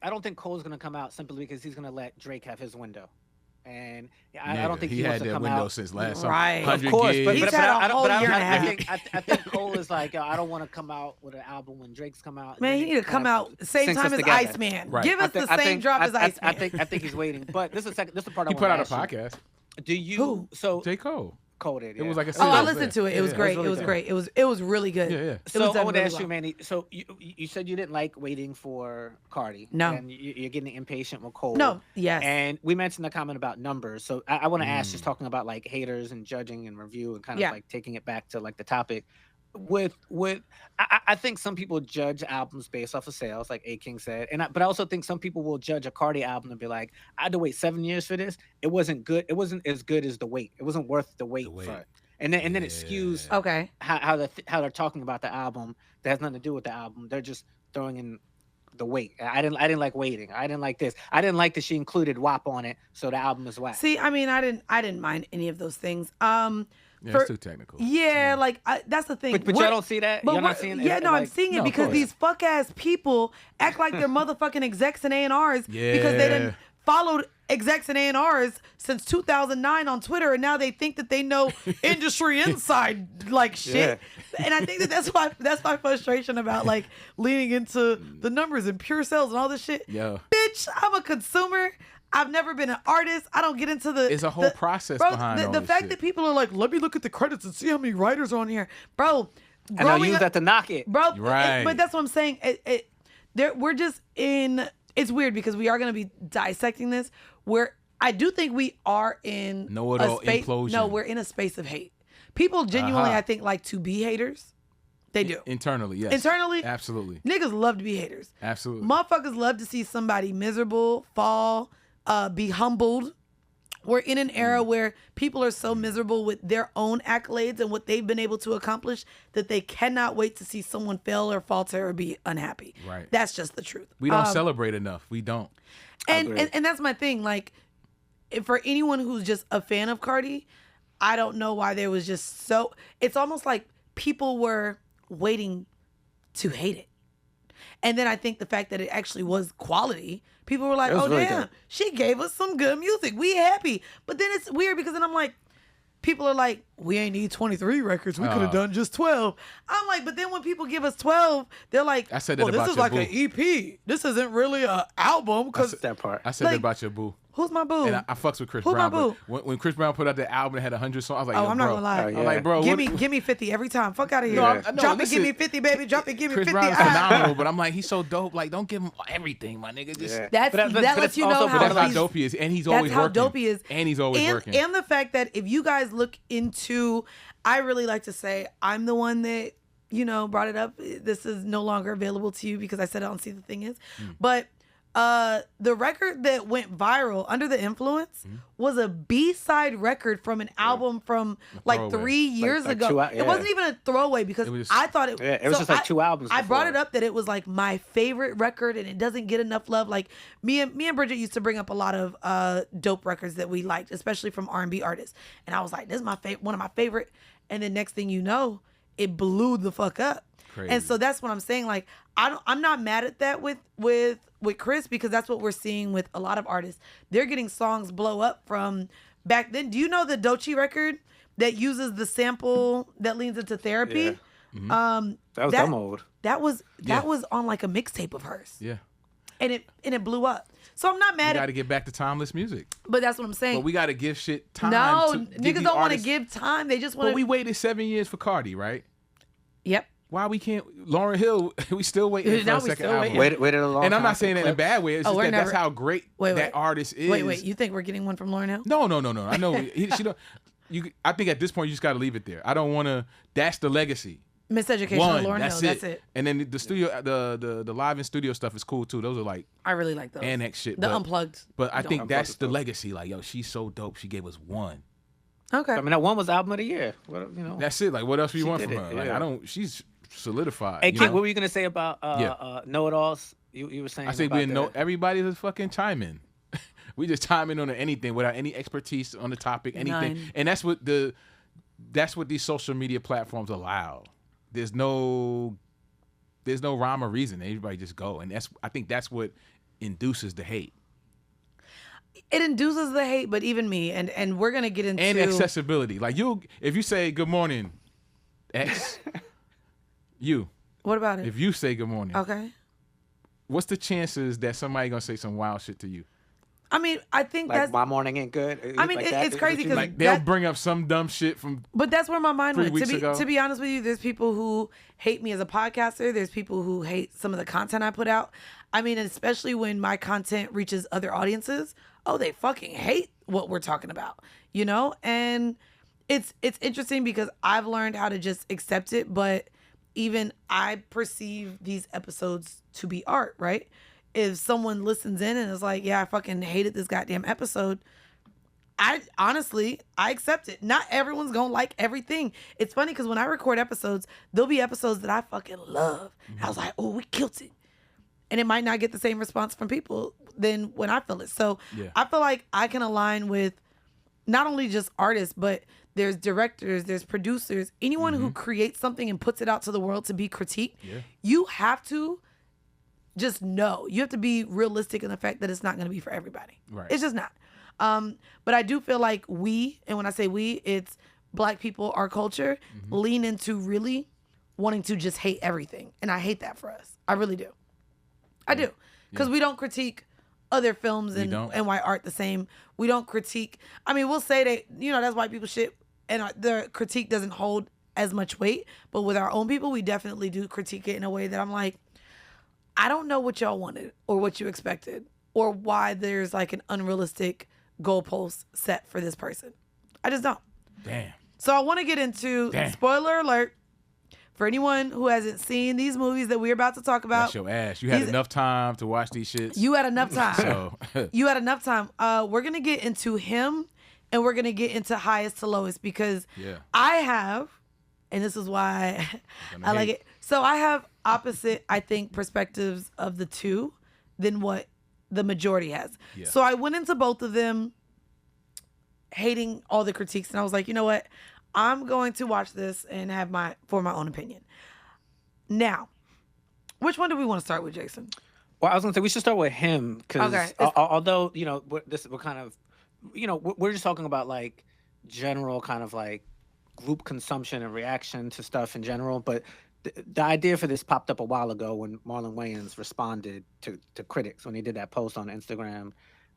don't think Cole's going to come out simply because he's going to let Drake have his window. And I don't think he wants to come out. He had that window since last summer. Right. 100 of course, gigs. He's had a whole year and a half. I think Cole is like, I don't want to come out with an album when Drake's come out. Man, he need to come out same time as Iceman. Right. Give us the same drop as Iceman. I think he's waiting. But this is the part I want to ask you. He put out a podcast. Do you? Who? So J. Cole. Cole did. It was like a I listened to it. It was great. It was great. It was really good. Yeah. So I want to ask you, Mandy. So you said you didn't like waiting for Cardi. No. And you're getting impatient with Cole. No. Yes. And we mentioned the comment about numbers. So I want to ask, just talking about like haters and judging and review and kind of like taking it back to like the topic. I think some people judge albums based off of sales, like A King said, but I also think some people will judge a Cardi album and be like, I had to wait 7 years for this. It wasn't good. It wasn't as good as the wait. It wasn't worth the wait for it. And then it skews how they're talking about the album that has nothing to do with the album. They're just throwing in the wait. I didn't like waiting. I didn't like this. I didn't like that she included WAP on it, so the album is whack. See, I mean, I didn't mind any of those things. It's too technical. Yeah, like that's the thing. But y'all don't see that. You're not seeing it. Yeah, no, I'm seeing it because these fuck ass people act like they're motherfucking execs and A&Rs because they didn't followed execs and A&Rs since 2009 on Twitter, and now they think that they know industry inside like shit. And I think that's my frustration about like leaning into the numbers and pure sales and all this shit. Yeah. Bitch, I'm a consumer. I've never been an artist. I don't get into the. It's a whole process behind all the this fact shit. that people are like, let me look at the credits and see how many writers are on here, bro. And I use that to knock it, bro. Right. But that's what I'm saying. We're just in. It's weird because we are going to be dissecting this. Where I do think we are in know-it-all implosion. No, we're in a space of hate. People genuinely, I think, like to be haters. They do. Internally, yes. Internally, absolutely. Niggas love to be haters. Absolutely. Motherfuckers love to see somebody miserable, fall, be humbled. We're in an era where people are so miserable with their own accolades and what they've been able to accomplish that they cannot wait to see someone fail or falter or be unhappy. Right. That's just the truth. We don't celebrate enough. We don't. And that's my thing. Like, for anyone who's just a fan of Cardi, I don't know why there was just so. It's almost like people were waiting to hate it. And then I think the fact that it actually was quality, people were like, oh, really damn, good. She gave us some good music. We happy. But then it's weird because then I'm like, people are like, we ain't need 23 records. We could have done just 12. I'm like, but then when people give us 12, they're like, I said that this is like an EP. This isn't really an album. Cause that part. I said that about your boo. Who's my boo? And I fucks with Chris Who's Brown. My boo? But when Chris Brown put out the album that had 100 songs, I was like, I'm not gonna lie. I'm like, bro, give me 50 every time. Fuck out of here. No, drop it, give me 50, baby. Drop it, give me Chris 50. Brown is phenomenal, but I'm like, he's so dope. Like, don't give him everything, my nigga. Just that lets you know how dope he is, and he's always working. That's how dope he is, and he's always working. And the fact that if you guys look into, I really like to say, I'm the one that brought it up. This is no longer available to you because I said I don't see the thing is, but. The record that went viral, Under the Influence, was a B-side record from an album from like 3 years ago. It wasn't even a throwaway because I thought it. It was just like 2 albums. I brought it up that it was like my favorite record, and it doesn't get enough love. Like me and Bridget used to bring up a lot of dope records that we liked, especially from R&B artists. And I was like, this is one of my favorite. And then next thing you know, it blew the fuck up. Crazy. And so that's what I'm saying. Like I'm not mad at that with Chris because that's what we're seeing with a lot of artists. They're getting songs blow up from back then. Do you know the Doechii record that uses the sample that leans into therapy? Yeah. That was dumb old. That was on like a mixtape of hers. Yeah. And it blew up. So I'm not mad. We got to get back to timeless music. But that's what I'm saying. But we got to give shit time. No, niggas don't want to give time. They just want to. But we waited 7 years for Cardi, right? Yep. Why we can't? Lauryn Hill, we still waiting for a second album. Waited a long time. And I'm not saying that in a bad way. It's just that that's how great that artist is. Wait. You think we're getting one from Lauryn Hill? No. I know. She don't. I think at this point you just got to leave it there. I don't want to. That's the legacy. Miseducation of Lauryn Hill. That's it. And then the studio, the live in studio stuff is cool too. Those are like I really like those. Annex shit. The unplugged. But I think that's the legacy. Like, yo, she's so dope. She gave us one. Okay. I mean, that one was album of the year. That's it. Like, what else do you want from her? Like, she's solidified. Hey, Kid, what were you gonna say about know-it-alls? You were saying. I think everybody is fucking chiming. We just chime in on anything without any expertise on the topic, anything. And that's what these social media platforms allow. There's no rhyme or reason. Everybody just go, and I think that's what induces the hate. It induces the hate, but even me, and we're gonna get into accessibility. Like if you say good morning, X, what about it? If you say good morning, okay, what's the chances that somebody gonna say some wild shit to you? I mean, I think like my morning ain't good. I mean, it's crazy because like they'll bring up some dumb shit from. But that's where my mind went. To be honest with you, there's people who hate me as a podcaster. There's people who hate some of the content I put out. I mean, especially when my content reaches other audiences. Oh, they fucking hate what we're talking about, And it's interesting because I've learned how to just accept it. But even I perceive these episodes to be art, right? If someone listens in and is like, yeah, I fucking hated this goddamn episode, I accept it. Not everyone's gonna like everything. It's funny because when I record episodes, there'll be episodes that I fucking love. Mm-hmm. I was like, oh, we killed it. And it might not get the same response from people than when I feel it. So I feel like I can align with not only just artists, but there's directors, there's producers, anyone who creates something and puts it out to the world to be critiqued. Yeah. You have to just know. You have to be realistic in the fact that it's not going to be for everybody. Right. It's just not. But I do feel like we, and when I say we, it's Black people, our culture, lean into really wanting to just hate everything. And I hate that for us. I really do. I do. Because we don't critique other films and white art the same. We don't critique. I mean, we'll say that, that's white people shit, and the critique doesn't hold as much weight. But with our own people, we definitely do critique it in a way that I'm like, I don't know what y'all wanted or what you expected or why there's like an unrealistic goalpost set for this person. I just don't. Damn. So I want to get into, spoiler alert, for anyone who hasn't seen these movies that we're about to talk about. That's your ass. You had enough time to watch these shits. You had enough time. So you had enough time. We're going to get into him and we're going to get into highest to lowest because I have, and this is why I like it. So I have opposite, I think, perspectives of the two than what the majority has. Yeah. So I went into both of them hating all the critiques and I was like, you know what? I'm going to watch this and have my own opinion. Now, which one do we want to start with, Jayson? Well, I was going to say we should start with him because although, we're kind of, we're just talking about like general kind of like group consumption and reaction to stuff in general. But the idea for this popped up a while ago when Marlon Wayans responded to critics when he did that post on Instagram.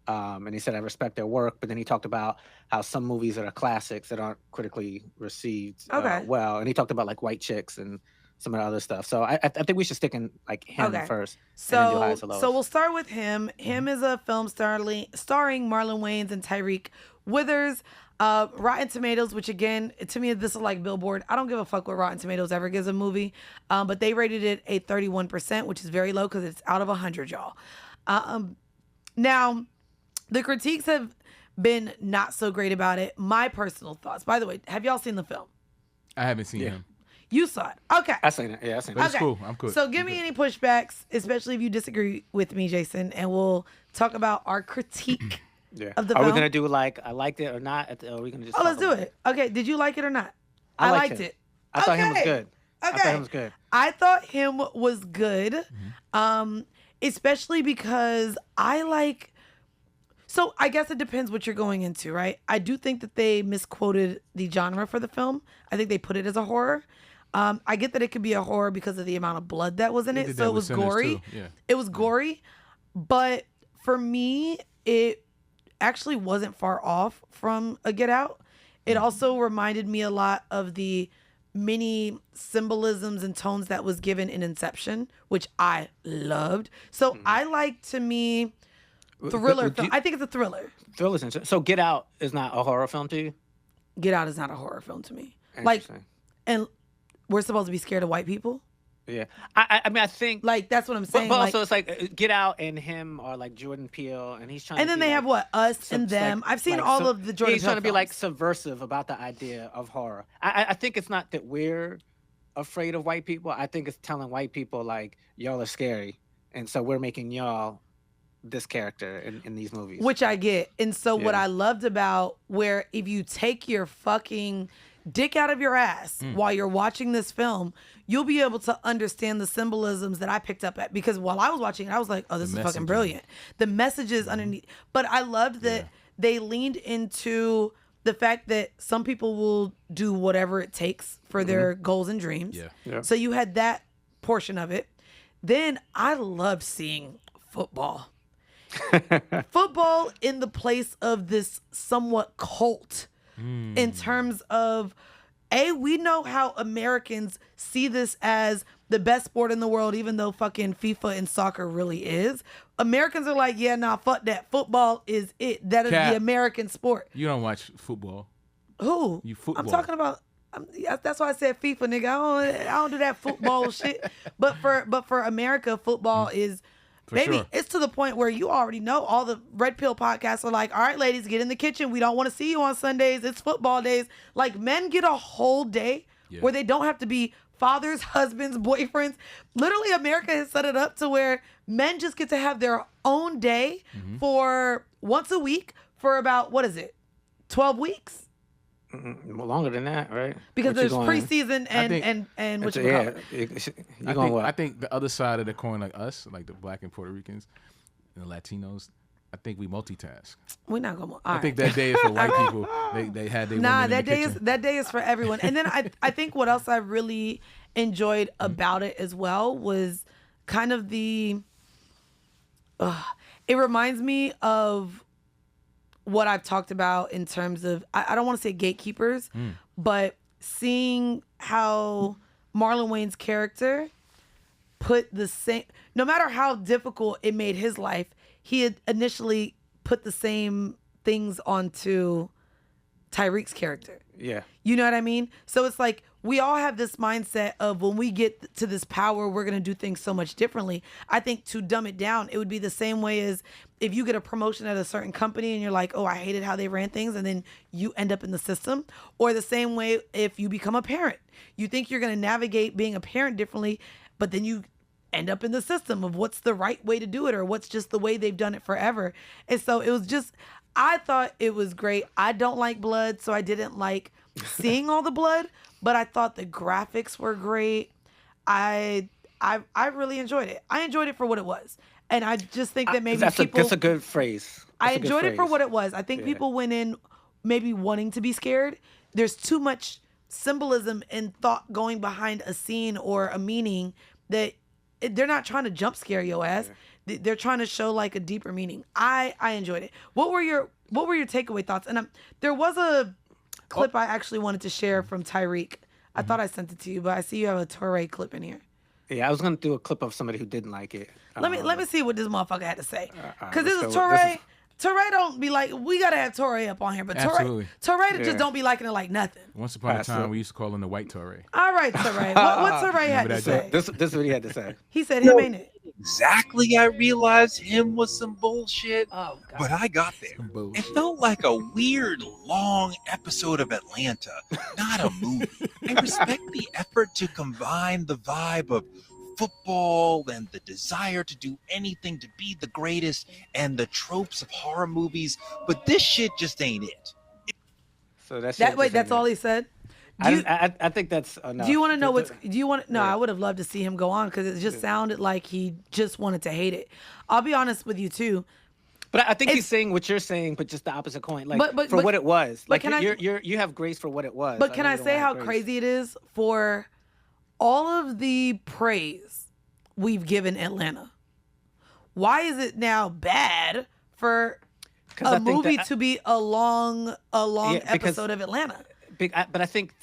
And he said, I respect their work. But then he talked about how some movies that are classics that aren't critically received well. And he talked about like White Chicks and some of the other stuff. So I think we should stick in like him first. So we'll start with him. Him is a film starring Marlon Wayans and Tyreek Withers. Rotten Tomatoes, which again, to me, this is like Billboard. I don't give a fuck what Rotten Tomatoes ever gives a movie. But they rated it a 31%, which is very low because it's out of 100, y'all. Now, the critiques have been not so great about it. My personal thoughts. By the way, have y'all seen the film? I haven't seen him. You saw it. Okay. I seen it. Yeah, I seen it. But it's cool. I'm cool. So give me any pushbacks, especially if you disagree with me, Jayson, and we'll talk about our critique of the film. Are we going to do like, I liked it or not? Or are we going to just let's do it. Okay. Did you like it or not? I liked it. I thought him was good. Okay. I thought him was good. I thought him was good, especially because I like... So I guess it depends what you're going into, right? I do think that they misquoted the genre for the film. I think they put it as a horror. I get that it could be a horror because of the amount of blood that was in it. So it was gory. Yeah. It was gory. But for me, it actually wasn't far off from a Get Out. It also reminded me a lot of the many symbolisms and tones that was given in Inception, which I loved. So I like, to me... Thriller film. I think it's a thriller. Thriller's interesting. So Get Out is not a horror film to you? Get Out is not a horror film to me. Like, and we're supposed to be scared of white people? Yeah. I mean, I think... Like, that's what I'm saying. But also, it's like Get Out and him are like Jordan Peele, and he's trying and to then they have what? Us and Them. I've seen all of the Jordan Peele he's trying to be films. like subversive about the idea of horror. I think it's not that we're afraid of white people. I think it's telling white people, like, y'all are scary, and so we're making y'all... this character in these movies, which I get. And so what I loved about where if you take your fucking dick out of your ass while you're watching this film, you'll be able to understand the symbolisms that I picked up at, because while I was watching it, I was like, oh, this is fucking brilliant. The messages underneath. But I loved that they leaned into the fact that some people will do whatever it takes for their goals and dreams. So you had that portion of it. Then I loved seeing football. Football in the place of this somewhat cult in terms of, we know how Americans see this as the best sport in the world, even though fucking FIFA and soccer really is. Americans are like, fuck that. Football is it. That is the American sport. You don't watch football. Who? You football. I'm talking about... that's why I said FIFA, nigga. I don't do that football shit. But for America, football is... Baby, it's to the point where you already know all the Red Pill podcasts are like, all right, ladies, get in the kitchen. We don't want to see you on Sundays. It's football days. Like, men get a whole day where they don't have to be fathers, husbands, boyfriends. Literally, America has set it up to where men just get to have their own day for once a week for about, 12 weeks? Longer than that, right? Because there's preseason and what you call it. I think the other side of the coin, like us, like the Black and Puerto Ricans and the Latinos, I think we multitask. We're not gonna. I think that day is for white people. They had their women in the kitchen. That day is for everyone. And then I think what else I really enjoyed about it as well was kind of the. It reminds me of what I've talked about in terms of, I don't want to say gatekeepers, but seeing how Marlon Wayans' character put the same, no matter how difficult it made his life, he had initially put the same things onto Tyreek's character. Yeah. You know what I mean? So it's like we all have this mindset of when we get to this power, we're going to do things so much differently. I think to dumb it down, it would be the same way as if you get a promotion at a certain company and you're like, oh, I hated how they ran things, and then you end up in the system. Or the same way if you become a parent. You think you're going to navigate being a parent differently, but then you end up in the system of what's the right way to do it or what's just the way they've done it forever. And so it was just, I thought it was great. I don't like blood, so I didn't like seeing all the blood, but I thought the graphics were great. I really enjoyed it. I enjoyed it for what it was. And I just think that maybe that's a good phrase. I enjoyed it for what it was. I think people went in maybe wanting to be scared. There's too much symbolism and thought going behind a scene or a meaning that they're not trying to jump scare your ass. Yeah. They're trying to show like a deeper meaning. I enjoyed it. What were your takeaway thoughts? And there was a clip I actually wanted to share from Tyreek. I thought I sent it to you, but I see you have a Torre clip in here. Yeah, I was gonna do a clip of somebody who didn't like it. Let me see what this motherfucker had to say. Because this is Torre. Torre don't be like, we gotta have Torre up on here, but Torre just don't be liking it like nothing. Once upon a time, we used to call him the white Torre. All right, Torre. What Torre had to say? This is what he had to say. He said him, ain't it? Exactly, I realized him was some bullshit, but I got there. It felt like a weird, long episode of Atlanta, not a movie. I respect the effort to combine the vibe of football and the desire to do anything to be the greatest and the tropes of horror movies, but this shit just ain't it. So that's all he said? I think that's enough. Do you want to know what's? Do you want? No, I would have loved to see him go on because it just sounded like he just wanted to hate it. I'll be honest with you too. But I think he's saying what you're saying, but just the opposite coin. Like for what it was. Like you have grace for what it was. But can I say how crazy it is for all of the praise we've given Atlanta? Why is it now bad for a movie to be a long episode of Atlanta? But I think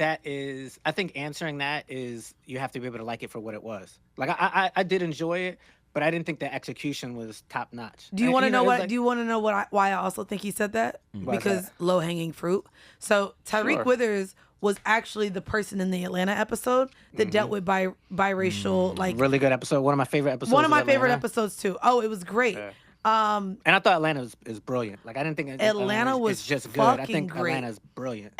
answering that is you have to be able to like it for what it was. Like I did enjoy it, but I didn't think the execution was top notch. Do you want to know what? Do you want to know why I also think he said that? Because low hanging fruit. So Tyreek Withers was actually the person in the Atlanta episode that dealt with biracial like really good episode. One of my favorite episodes. One of my favorite episodes too. Oh, it was great. Yeah. And I thought Atlanta is brilliant. Like I didn't think Atlanta was just good. I think great. Atlanta's brilliant.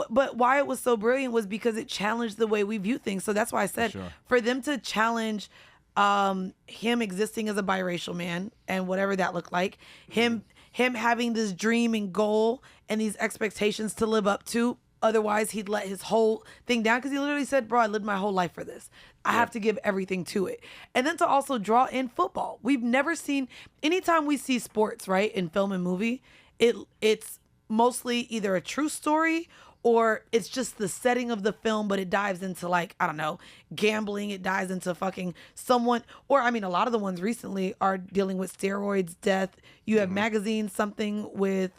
But why it was so brilliant was because it challenged the way we view things. So that's why I said for them to challenge him existing as a biracial man and whatever that looked like, him having this dream and goal and these expectations to live up to. Otherwise, he'd let his whole thing down because he literally said, bro, I lived my whole life for this. I have to give everything to it. And then to also draw in football. We've never seen, anytime we see sports, right, in film and movie, it's mostly either a true story or it's just the setting of the film, but it dives into like, I don't know, gambling. It dives into fucking someone, or I mean, a lot of the ones recently are dealing with steroids, death. You have magazines, something with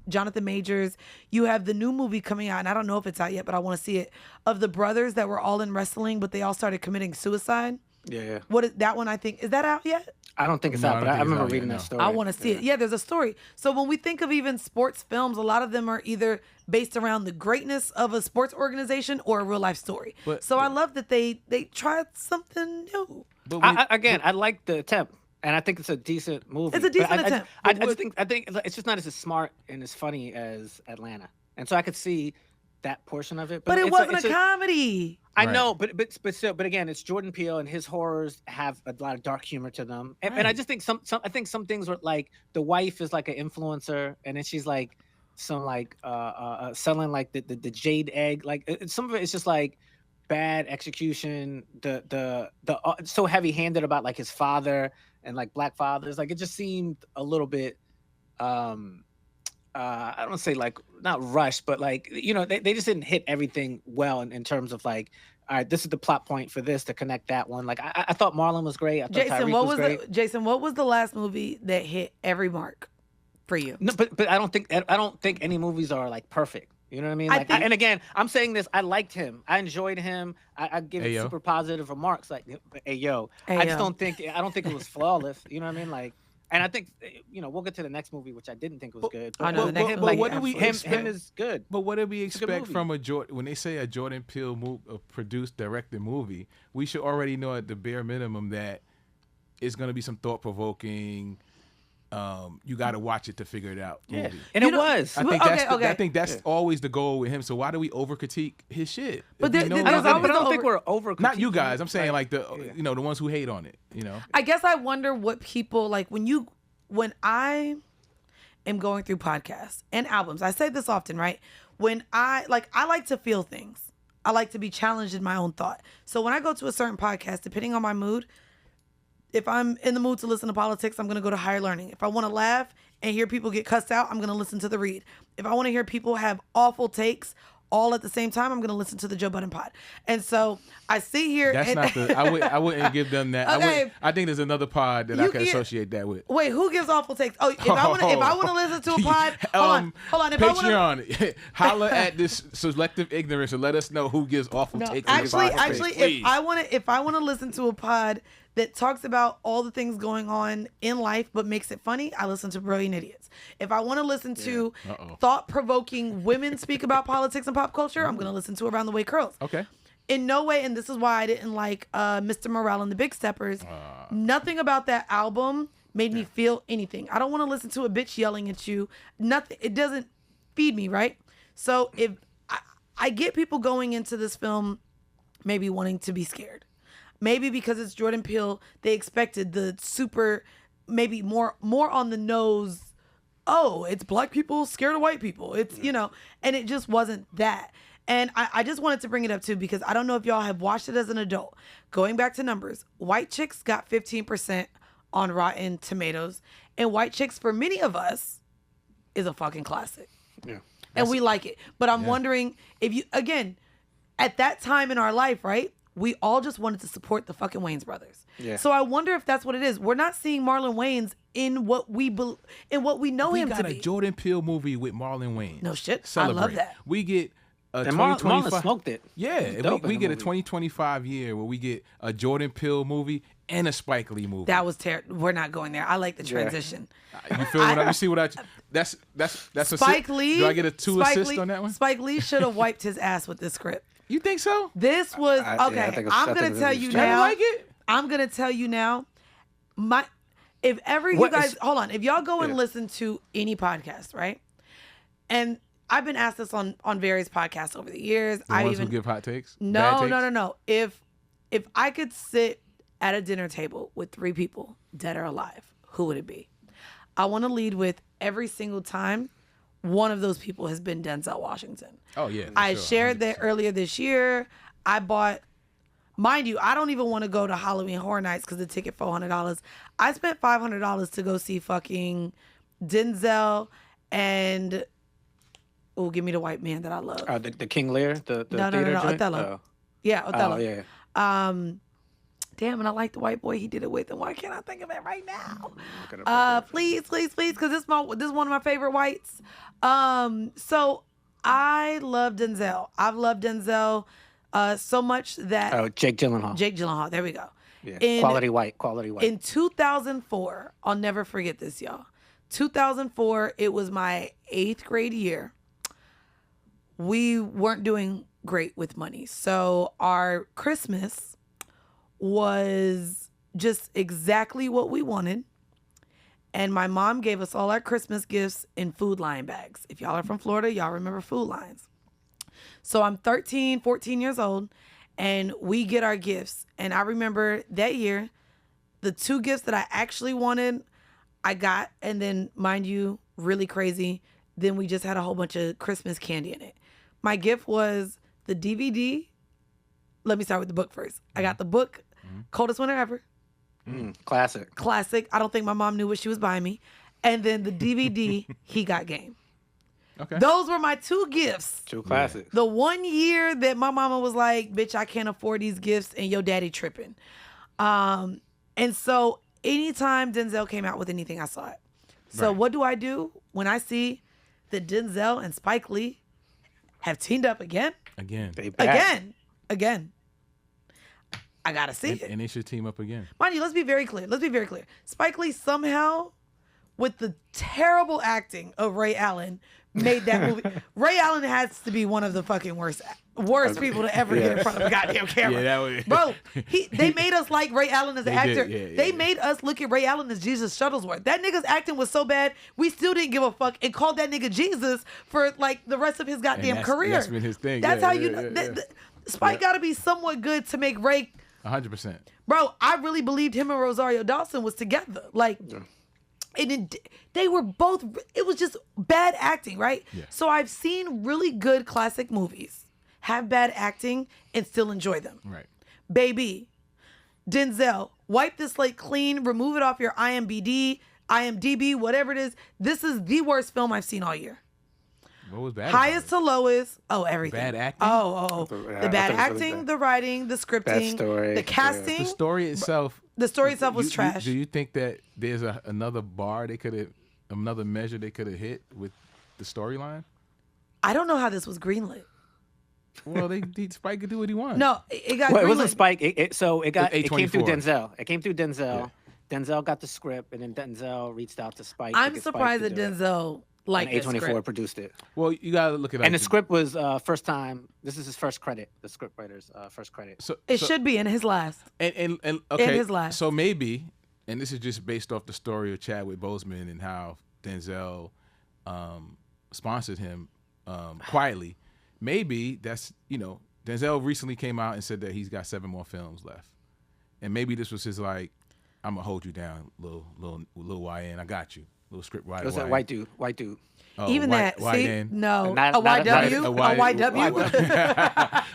Jonathan Majors. You have the new movie coming out, and I don't know if it's out yet, but I want to see it, of the brothers that were all in wrestling, but they all started committing suicide. Yeah. What is that one? I think, is that out yet? I don't think it's out, but I remember reading that story. I want to see it. Yeah, there's a story. So when we think of even sports films, a lot of them are either based around the greatness of a sports organization or a real life story. I love that they tried something new. I like the attempt. And I think it's a decent movie. It's a decent attempt. I think it's just not as smart and as funny as Atlanta, and so I could see that portion of it. But it wasn't a comedy. I know, but again, it's Jordan Peele, and his horrors have a lot of dark humor to them. And I just think some things were like the wife is like an influencer, and then she's like some like selling like the jade egg. Like some of it is just like bad execution. The so heavy handed about like his father. And like black fathers, like it just seemed a little bit, I don't want to say like not rushed, but like, you know, they just didn't hit everything well in terms of like all right, this is the plot point for this to connect that one. Like I thought Marlon was great. I thought Jayson, Tyreek was great. Jayson, what was the last movie that hit every mark for you? No, but I don't think any movies are like perfect. You know what I mean? Like, and again, I'm saying this. I liked him. I enjoyed him. I give it super positive remarks. Like, I don't think it was flawless. You know what I mean? Like, and I think we'll get to the next movie, which I didn't think was good. But, what do we expect? Him is good. But what did we expect from when they say a Jordan Peele produced, directed movie? We should already know at the bare minimum that it's going to be some thought provoking. You got to watch it to figure it out. Movie. And it was. I think that's always the goal with him. So why do we over critique his shit? But I don't think we're over. Not you guys. I'm saying like the the ones who hate on it. I guess I wonder what people like when I am going through podcasts and albums. I say this often, right? When I like to feel things. I like to be challenged in my own thought. So when I go to a certain podcast, depending on my mood. If I'm in the mood to listen to politics, I'm going to go to Higher Learning. If I want to laugh and hear people get cussed out, I'm going to listen to The Read. If I want to hear people have awful takes all at the same time, I'm going to listen to the Joe Budden Pod. And so I see here. That's not the. I wouldn't give them that. Okay. I think there's another pod that I can associate that with. Wait, who gives awful takes? Oh, if I want to listen to a pod, hold on. If Patreon, holla at this Selective Ignorance and let us know who gives awful takes. Actually, if I want to listen to a pod that talks about all the things going on in life but makes it funny, I listen to Brilliant Idiots. If I want to listen to thought-provoking women speak about politics and pop culture, I'm going to listen to Around the Way Curls. Okay. In no way, and this is why I didn't like Mr. Morale and the Big Steppers, nothing about that album made me feel anything. I don't want to listen to a bitch yelling at you. Nothing. It doesn't feed me, right? So if I get people going into this film maybe wanting to be scared. Maybe because it's Jordan Peele, they expected the super, maybe more on the nose. Oh, it's black people scared of white people. It's, and it just wasn't that. And I just wanted to bring it up too, because I don't know if y'all have watched it as an adult. Going back to numbers, White Chicks got 15% on Rotten Tomatoes. And White Chicks, for many of us, is a fucking classic. Yeah. And we like it. But I'm wondering if you, again, at that time in our life, right? We all just wanted to support the fucking Wayans brothers. Yeah. So I wonder if that's what it is. We're not seeing Marlon Wayans in what we know him to be. We got a Jordan Peele movie with Marlon Wayans. No shit. Celebrate. I love that. We get a 2025. Marlon smoked it. Yeah, we get a 2025 year where we get a Jordan Peele movie and a Spike Lee movie. That was terrible. We're not going there. I like the transition. You feel what you see what I? That's Spike Lee. Do I get a 2 assist on that one? Spike Lee should have wiped his ass with this script. You think so? This was okay. I'm gonna tell you now. Like it? I'm gonna tell you now. If y'all go and listen to any podcast, right? And I've been asked this on various podcasts over the years. The ones who give hot takes? No. If I could sit at a dinner table with 3 people, dead or alive, who would it be? I want to lead with every single time. One of those people has been Denzel Washington. Oh, yeah. I shared that earlier this year. I bought, mind you, I don't even want to go to Halloween Horror Nights because the ticket $400. I spent $500 to go see fucking Denzel and, give me the white man that I love. The King Lear? The no, Othello. Yeah, Othello. Oh, yeah. Damn, and I like the white boy he did it with, and why can't I think of it right now? Please, because this is one of my favorite whites. So I love Denzel. I've loved Denzel so much that Jake Gyllenhaal. There we go. Yeah. Quality white. In 2004, I'll never forget this, y'all. 2004, it was my 8th grade year. We weren't doing great with money, so our Christmas was just exactly what we wanted. And my mom gave us all our Christmas gifts in Food Lion bags. If y'all are from Florida, y'all remember Food Lions. So I'm 13, 14 years old, and we get our gifts. And I remember that year, the 2 gifts that I actually wanted, I got. And then, mind you, really crazy, then we just had a whole bunch of Christmas candy in it. My gift was the DVD. Let me start with the book first. I got the book, Coldest Winter Ever. Classic. I don't think my mom knew what she was buying me. And then the DVD, He Got Game. Okay. Those were my 2 gifts. 2 classics. The 1 year that my mama was like, bitch, I can't afford these gifts and your daddy tripping. And so anytime Denzel came out with anything, I saw it. So what do I do when I see that Denzel and Spike Lee have teamed up again? Again. Again. I gotta see it. And they should team up again. Mind you, let's be very clear. Spike Lee somehow, with the terrible acting of Ray Allen, made that movie. Ray Allen has to be one of the fucking worst people to ever get in front of a goddamn camera. Yeah, that was... Bro, they made us like Ray Allen as an actor. They yeah. made us look at Ray Allen as Jesus Shuttlesworth. That nigga's acting was so bad, we still didn't give a fuck and called that nigga Jesus for like the rest of his goddamn career. That's been his thing. That's how you know. Spike got to be somewhat good to make Ray. 100%. Bro, I really believed him and Rosario Dawson was together. Like, and they were both, it was just bad acting, right? Yeah. So I've seen really good classic movies have bad acting and still enjoy them. Right. Baby, Denzel, wipe this slate clean, remove it off your IMDb, whatever it is. This is the worst film I've seen all year. What was bad? Highest to lowest. Oh, everything. Bad acting? The bad acting, the writing, the scripting, story, the casting. The story itself. The story itself was trash. Do you think that there's another measure they could have hit with the storyline? I don't know how this was greenlit. Well, Spike could do what he wants. No, it got greenlit. It wasn't Spike. It came through Denzel. Yeah. Denzel got the script, and then Denzel reached out to Spike. I'm surprised that Denzel liked and the A24 script. produced it. Well, you gotta look at it. And the script was first time. This is his first credit. The scriptwriter's first credit. It should be in his last. And okay, in his last. So maybe, and this is just based off the story of Chadwick Boseman and how Denzel sponsored him quietly. Maybe that's, Denzel recently came out and said that he's got 7 more films left, and maybe this was his like, I'm gonna hold you down, little YN. I got you, little script writer. It was that white dude. Oh, Even white, that, white see? N. No, Not a YW.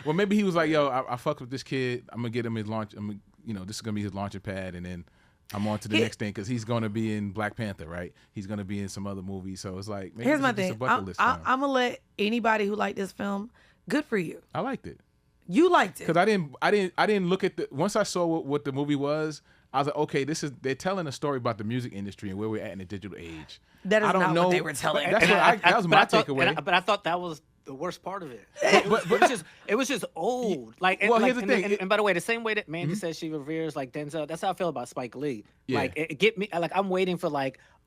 Well, maybe he was like, yo, I fucked with this kid. I'm gonna get him his launch. This is gonna be his launching pad, and then I'm on to the next thing because he's gonna be in Black Panther, right? He's gonna be in some other movie, so it's like, maybe Here's my just a thing. bucket list I'm gonna let anybody who liked this film. Good for you. I liked it. You liked it because I didn't look at once I saw what the movie was. I was like, okay, they're telling a story about the music industry and where we're at in the digital age. That is not what they were telling. That was my takeaway. But I thought that was the worst part of it. It was just old. Here's the thing. And by the way, the same way that Mandii says she reveres like Denzel, that's how I feel about Spike Lee. Yeah. Like it get me. Like I'm waiting for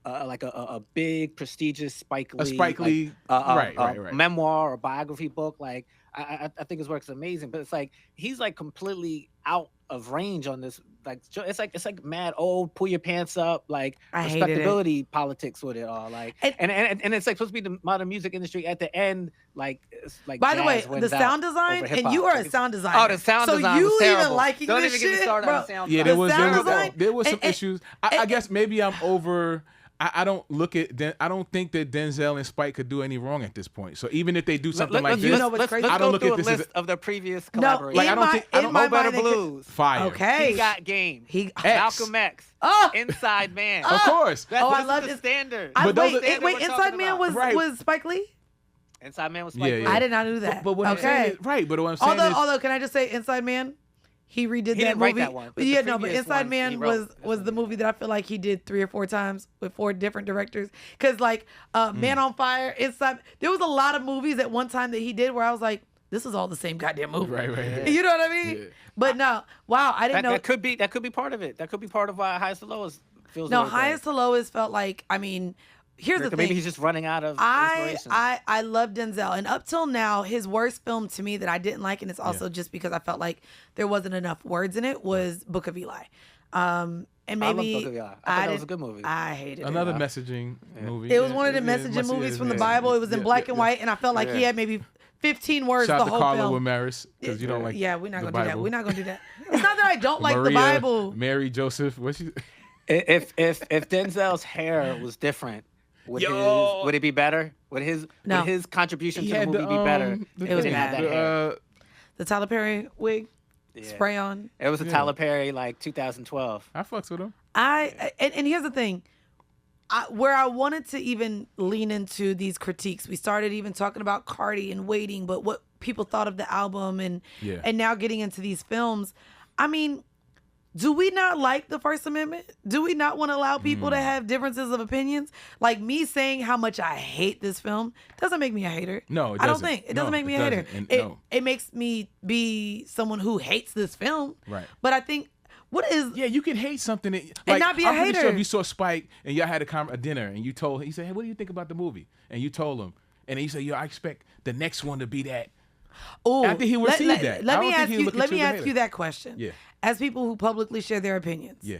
a big prestigious Spike Lee, right. memoir or biography book. Like I think his work's amazing, but it's like he's like completely out of range on this. Like it's like mad old, pull your pants up, like respectability politics with it all. Like and it's like supposed to be the modern music industry at the end. Like it's like. By the way, the sound design, and you are a sound designer. Oh, the sound design was terrible. So you even liking this shit? Don't even get me started on the sound. Yeah, there was some issues. I guess maybe I'm over. I don't I don't think that Denzel and Spike could do any wrong at this point. So even if they do something like this, I don't look at this list of their previous collaborations. No, I don't know Better Blues. Fire. Okay. He Got Game. Malcolm X. Inside Man. Of course. I love the standard. Wait, Inside Man was Spike Lee? Inside Man was Spike Lee. I did not know that. But what I'm saying is, right. But what I'm saying although, can I just say Inside Man? He redid that movie. That one, but Inside Man was the movie that I feel like he did 3 or 4 times with 4 different directors. Because Man on Fire, Inside, there was a lot of movies at one time that he did where I was like, this is all the same goddamn movie. Right. Yeah. You know what I mean? Yeah. But no, wow, I didn't know. That could be part of it. That could be part of why Highest to Lowest feels. No, Highest to Lowest felt like, here's the thing. Maybe he's just running out of inspiration. I love Denzel. And up till now, his worst film to me that I didn't like, and it's also just because I felt like there wasn't enough words in it, was Book of Eli. And maybe I love Book of Eli. I thought that was a good movie. I hated it. Another messaging movie. It was one of the messaging movies from the Bible. It was in black and white, and I felt like he had maybe 15 words Shout the whole Carla film. with Maris, because you don't like. Yeah, we're not gonna do that. We're not gonna do that. It's not that I don't like Maria, the Bible. Mary, Joseph. What's she? If Denzel's hair was different, would it be better? Would his contribution to the movie be better? It was bad. The Tyler Perry wig, spray on. It was a Tyler Perry 2012. I fucks with him. And here's the thing. where I wanted to even lean into these critiques, we started even talking about Cardi and Waiting, but what people thought of the album and now getting into these films. I mean, do we not like the First Amendment? Do we not want to allow people to have differences of opinions? Like me saying how much I hate this film doesn't make me a hater. No, it doesn't. I don't think. It doesn't make me a hater. It makes me be someone who hates this film. Right. But I think, what is... Yeah, you can hate something and not be a hater. I'm pretty sure if you saw Spike and y'all had a dinner and you told him, he said, hey, what do you think about the movie? And you told him. And then you said, yo, I expect the next one to be that. Oh, I think he would see that. Let me ask you that question. Yeah. As people who publicly share their opinions. Yeah.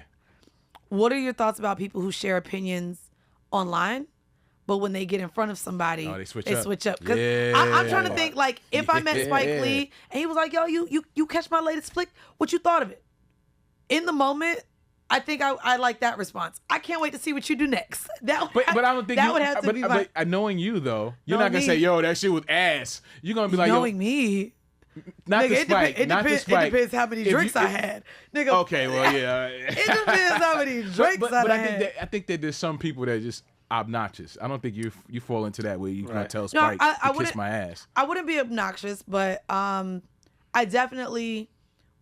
What are your thoughts about people who share opinions online, but when they get in front of somebody, they switch up? Because I'm trying to think, like, if I met Spike Lee and he was like, yo, you catch my latest flick, what you thought of it? In the moment, I think I like that response. I can't wait to see what you do next. But I don't think that would have to be my... But knowing you, though, you're not going to say, yo, that shit was ass. You're going to be like, knowing me. Not nigga, the Spike. It depends how many drinks I had. Nigga. Okay, well, yeah. It depends how many drinks I had. I think that there's some people that are just obnoxious. I don't think you fall into that where you can't tell Spike to kiss my ass. I wouldn't be obnoxious, but I definitely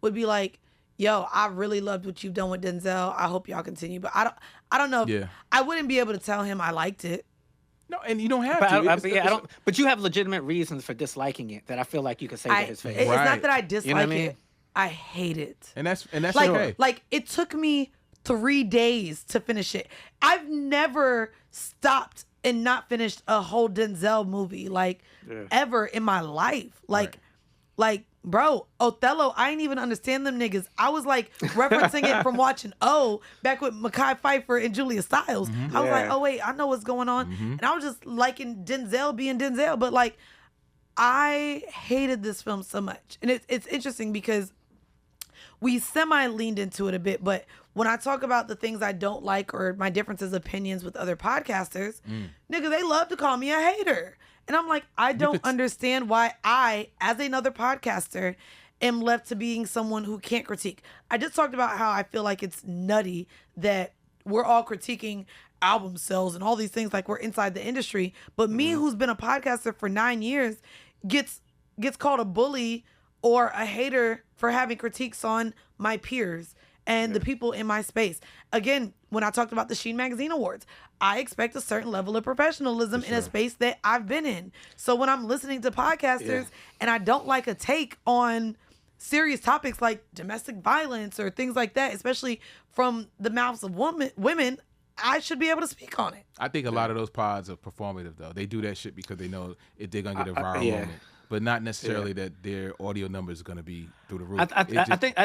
would be like, yo, I really loved what you've done with Denzel. I hope y'all continue. But I don't know. Yeah. I wouldn't be able to tell him I liked it. No, and you don't have to. But you have legitimate reasons for disliking it that I feel like you could say to his face. It's not that I dislike it. I hate it. And that's like, okay. Like, it took me 3 days to finish it. I've never stopped and not finished a whole Denzel movie, ever in my life. Like, bro, Othello, I ain't even understand them niggas. I was like referencing it from watching back with Mekhi Phifer and Julia Stiles. I was like, oh wait, I know what's going on. And I was just liking Denzel being Denzel. But like, I hated this film so much. And it's interesting because we semi-leaned into it a bit, but when I talk about the things I don't like or my differences of opinions with other podcasters, nigga, they love to call me a hater. And I'm like, I don't understand why I, as another podcaster, am left to being someone who can't critique. I just talked about how I feel like it's nutty that we're all critiquing album sales and all these things like we're inside the industry. But me, who's been a podcaster for 9 years, gets called a bully or a hater for having critiques on my peers and the people in my space. Again, when I talked about the Sheen Magazine Awards, I expect a certain level of professionalism in a space that I've been in. So when I'm listening to podcasters and I don't like a take on serious topics like domestic violence or things like that, especially from the mouths of women, I should be able to speak on it. I think a lot of those pods are performative, though. They do that shit because they know if they're going to get a viral moment. But not necessarily that their audio numbers are going to be through the roof. I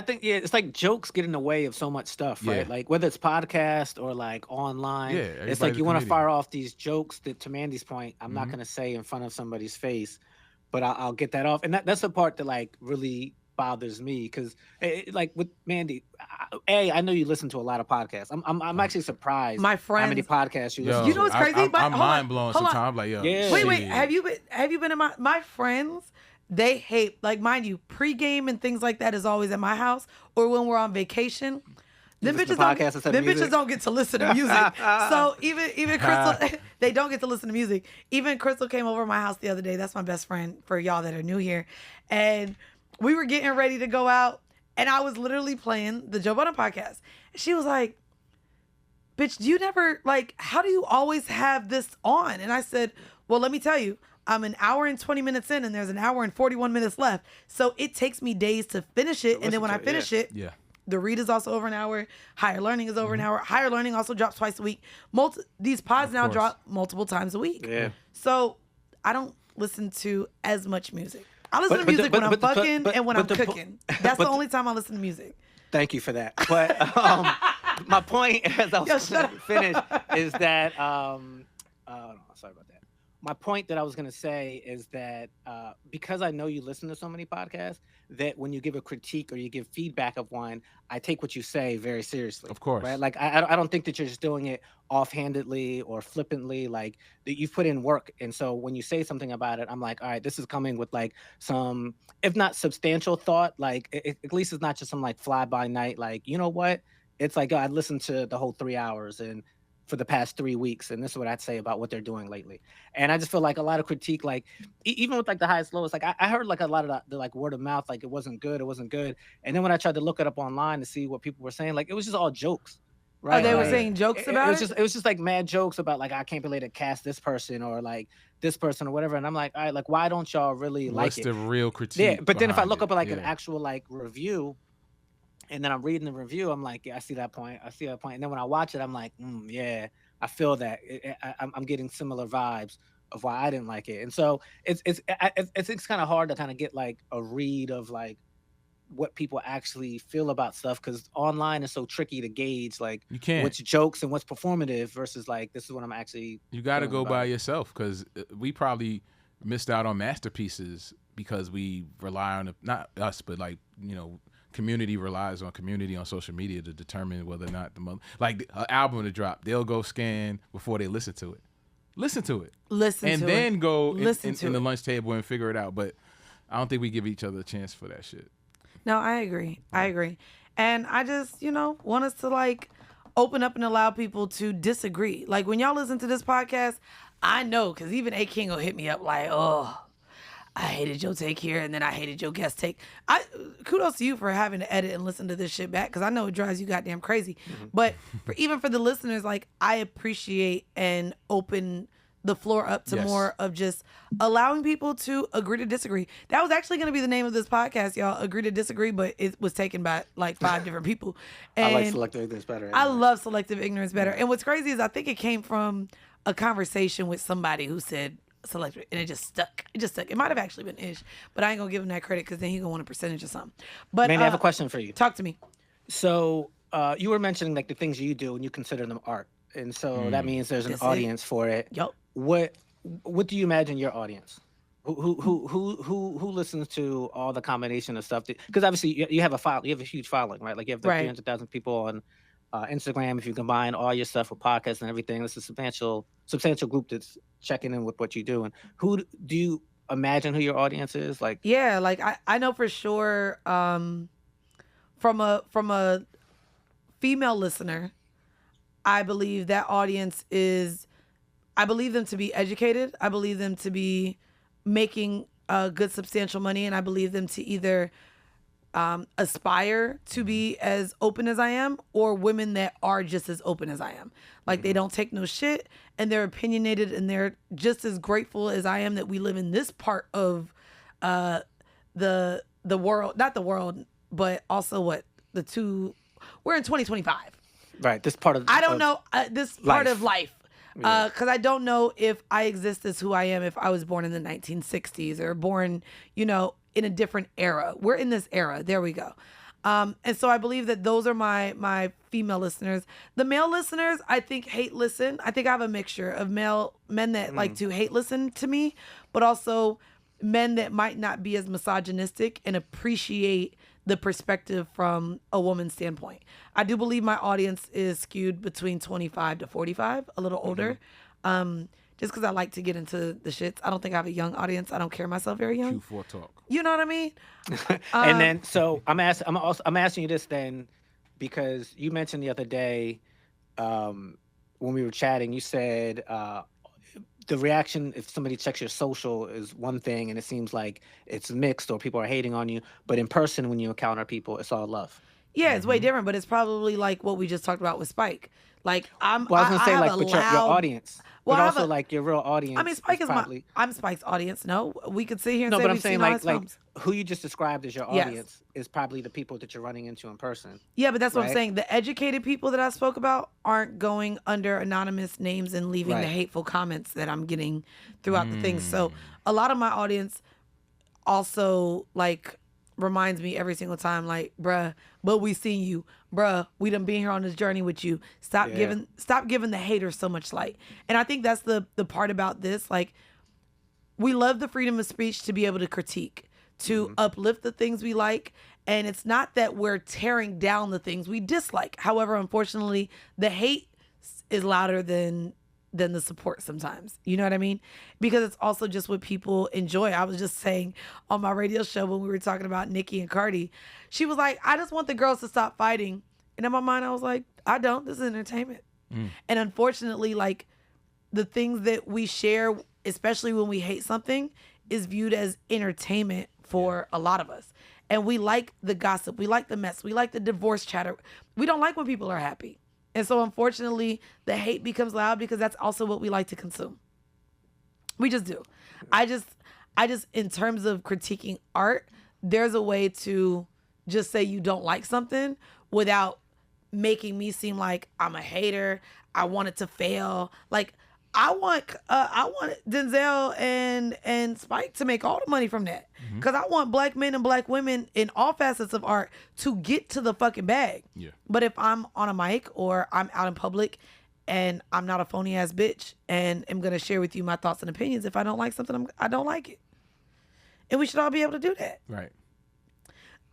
think it's like jokes get in the way of so much stuff, right? Like whether it's podcast or like online, it's like you want to fire off these jokes that, to Mandy's point, I'm not going to say in front of somebody's face, but I'll get that off. And that's the part that like really bothers me because like with Mandy, I know you listen to a lot of podcasts. I'm actually surprised. My friends, how many podcasts you listen to. You know what's crazy? I'm mind blown sometimes. Like, yo, wait. Have you been in my friends? They hate, like, mind you, pregame and things like that is always at my house or when we're on vacation. Them bitches don't get to listen to music. So even Crystal, they don't get to listen to music. Even Crystal came over to my house the other day. That's my best friend for y'all that are new here, and we were getting ready to go out. And I was literally playing the Joe Budden podcast. She was like, bitch, do you never, like, how do you always have this on? And I said, well, let me tell you, I'm an hour and 20 minutes in and there's an hour and 41 minutes left. So it takes me days to finish it. And then when I finish it, the read is also over an hour. Higher Learning is over an hour. Higher Learning also drops twice a week. These pods now drop multiple times a week. Yeah. So I don't listen to as much music. I listen to music when I'm fucking and when I'm cooking. That's the only time I listen to music. Thank you for that. But my point, as I was going to finish, is that sorry about that. My point that I was going to say is that because I know you listen to so many podcasts, that when you give a critique or you give feedback of one, I take what you say very seriously. Of course. Right? Like, I don't think that you're just doing it offhandedly or flippantly. Like, that you've put in work. And so when you say something about it, I'm like, all right, this is coming with like some, if not substantial thought, like at least it's not just some like fly by night. Like, you know what? It's like, I listened to the whole 3 hours and for the past 3 weeks, and this is what I'd say about what they're doing lately. And I just feel like a lot of critique, like even with like the highest lowest, like I heard like a lot of the like word of mouth, like it wasn't good, and then when I tried to look it up online to see what people were saying, like it was just all jokes. Right. Oh, they were saying jokes about it? It was just like mad jokes about like, I can't believe to cast this person or like this person or whatever. And I'm like, all right, like, why don't y'all really like it? What's the real critique? Yeah. But then if I look up like an actual like review and then I'm reading the review, I'm like, yeah, I see that point. And then when I watch it, I'm like, yeah, I feel that I'm getting similar vibes of why I didn't like it. And so it's kind of hard to kind of get like a read of like what people actually feel about stuff, because online is so tricky to gauge like you can't what's jokes and what's performative versus like this is what I'm actually you got to go by yourself, because we probably missed out on masterpieces because we rely on not us but like, you know, community relies on community on social media to determine whether or not like an album to drop, they'll go scan before they listen to it and then go in the lunch table and figure it out. But I don't think we give each other a chance for that shit. No, I agree. And I just, you know, want us to like open up and allow people to disagree. Like when y'all listen to this podcast, I know, because even A King will hit me up like, oh, I hated your take here and then I hated your guest take. Kudos to you for having to edit and listen to this shit back, because I know it drives you goddamn crazy. Mm-hmm. But even for the listeners, like I appreciate and open the floor up to more of just allowing people to agree to disagree. That was actually going to be the name of this podcast, y'all. Agree to disagree, but it was taken by like 5 different people. And I like selective ignorance better. Anyway. I love selective ignorance better. And what's crazy is I think it came from a conversation with somebody who said selective, and it just stuck. It might have actually been Ish, but I ain't going to give him that credit because then he's going to want a percentage or something. But man, I have a question for you. Talk to me. So you were mentioning like the things you do and you consider them art. And so that means there's an audience for it. Yep. What do you imagine your audience? Who listens to all the combination of stuff? Because obviously you have a huge following, right? Like you have 300,000 people on Instagram. If you combine all your stuff with podcasts and everything, it's a substantial group that's checking in with what you do. And who do you imagine who your audience is? Like, yeah, like I know for sure from a female listener, I believe that audience is. I believe them to be educated. I believe them to be making good, substantial money. And I believe them to either aspire to be as open as I am, or women that are just as open as I am. Like they don't take no shit and they're opinionated and they're just as grateful as I am that we live in this part of the world, not the world, but also we're in 2025. Right. This part of I don't know this part of life. Because I don't know if I exist as who I am if I was born in the 1960s or born, you know, in a different era. We're in this era. There we go. And so I believe that those are my female listeners. The male listeners, I think, hate listen. I think I have a mixture of men that like to hate listen to me, but also men that might not be as misogynistic and appreciate the perspective from a woman's standpoint. I do believe my audience is skewed between 25 to 45, a little older. Just because I like to get into the shits. I don't think I have a young audience. I don't carry myself very young. Q4 talk. You know what I mean? And then, so I'm asking you this then, because you mentioned the other day when we were chatting, you said the reaction if somebody checks your social is one thing, and it seems like it's mixed or people are hating on you. But in person, when you encounter people, it's all love. Yeah, it's way different, but it's probably like what we just talked about with Spike. Like I was gonna say like, but your audience, but also like your real audience. I mean, Spike is probably I'm Spike's audience. No, we could sit here and say but I'm we've saying seen like who you just described as your audience is probably the people that you're running into in person. Yeah, but that's what I'm saying. The educated people that I spoke about aren't going under anonymous names and leaving the hateful comments that I'm getting throughout the thing. So a lot of my audience also like reminds me every single time, like, bruh, but we seen you, bruh, we done been here on this journey with you. Stop giving the haters so much light. And I think that's the part about this. Like, we love the freedom of speech to be able to critique, to uplift the things we like. And it's not that we're tearing down the things we dislike. However, unfortunately, the hate is louder than the support sometimes. You know what I mean? Because it's also just what people enjoy. I was just saying on my radio show when we were talking about Nicki and Cardi, she was like, I just want the girls to stop fighting. And in my mind, I was like, I don't. This is entertainment. And unfortunately, like, the things that we share, especially when we hate something, is viewed as entertainment for a lot of us. And we like the gossip. We like the mess. We like the divorce chatter. We don't like when people are happy. And so, unfortunately, the hate becomes loud because that's also what we like to consume. We just do. I just, in terms of critiquing art, there's a way to just say you don't like something without making me seem like I'm a hater. I want it to fail. Like, I want Denzel and Spike to make all the money from that. Because I want black men and black women in all facets of art to get to the fucking bag. Yeah. But if I'm on a mic or I'm out in public and I'm not a phony ass bitch and am going to share with you my thoughts and opinions, if I don't like something, I don't like it. And we should all be able to do that. Right.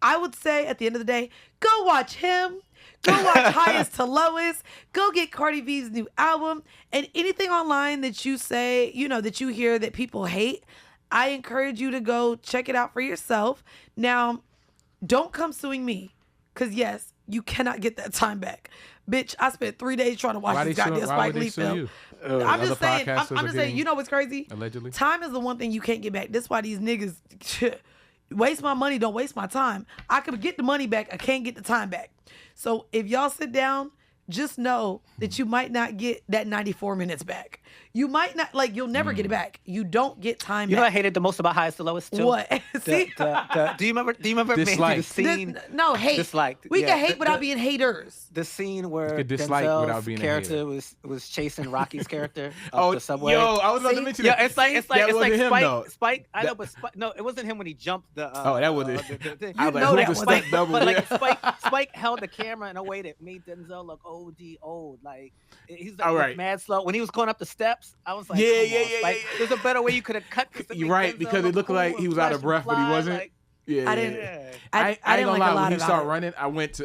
I would say at the end of the day, go watch him. Go watch Highest to Lowest. Go get Cardi B's new album. And anything online that you say, you know, that you hear that people hate, I encourage you to go check it out for yourself. Now, don't come suing me. Because, yes, you cannot get that time back. Bitch, I spent 3 days trying to watch this goddamn Spike Lee film. I'm just saying, you know what's crazy? Allegedly. Time is the one thing you can't get back. That's why these niggas waste my money, don't waste my time. I could get the money back. I can't get the time back. So if y'all sit down, just know that you might not get that 94 minutes back. You might not, like, you'll never get it back. You don't get time back. You know what I hated the most about Highest to Lowest too? What? See? Do you remember the scene? No, hate. Disliked. We can hate without being haters. The scene where Denzel's character was chasing Rocky's character up the subway. Yo, I was about to mention that. Yeah, it's like Spike. I know, but no, it wasn't him when he jumped the. That wasn't. You know that was double. But like Spike held the camera in a way that made Denzel look old. Like he's like mad slow. When he was going up the steps, I was like, yeah. There's a better way you could have cut this. You're right, because it looked like he was out of breath, but he wasn't. I didn't like like a lot when he of started running.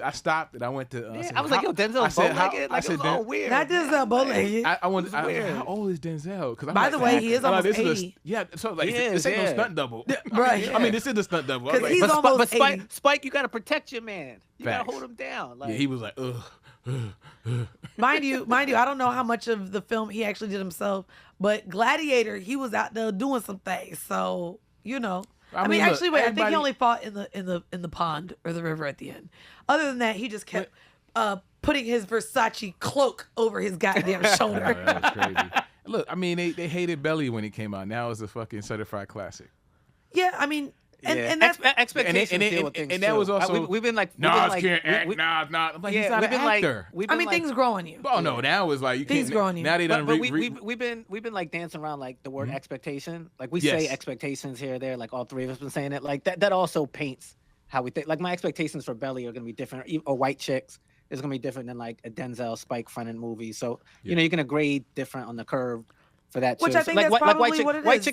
I stopped and I went to. I was like, yo, Denzel's bow-legged. Like, it was all weird. Not Denzel bow-legged. I wondered, how old is Denzel? By the way, he is almost 80. So like, this ain't no stunt double. Right. I mean, this is a stunt double. Because he's almost 80. Spike, you got to protect your man. You got to hold him down. Like, yeah, he was like, ugh. Mind you, I don't know how much of the film he actually did himself, but Gladiator, he was out there doing some things. So, you know. I mean, look, I think he only fought in the pond or the river at the end. Other than that, he just kept putting his Versace cloak over his goddamn shoulder. That was crazy. Look, I mean, they hated Belly when it came out. Now it's a fucking certified classic. Yeah, I mean. And that's expectations deal with things and that was also we've been like can't act. Nah. I'm like, he's not an actor. I mean, things grow on you. Oh no, now it's like you can't. Things grow on you. Now they done. But we've been like dancing around like the word expectation. Like we say expectations here, there. Like all three of us been saying it. Like that also paints how we think. Like my expectations for Belly are gonna be different. Or White Chicks is gonna be different than like a Denzel Spike fronted movie. So you know you're gonna grade different on the curve. For that, which I think that's probably what it is. White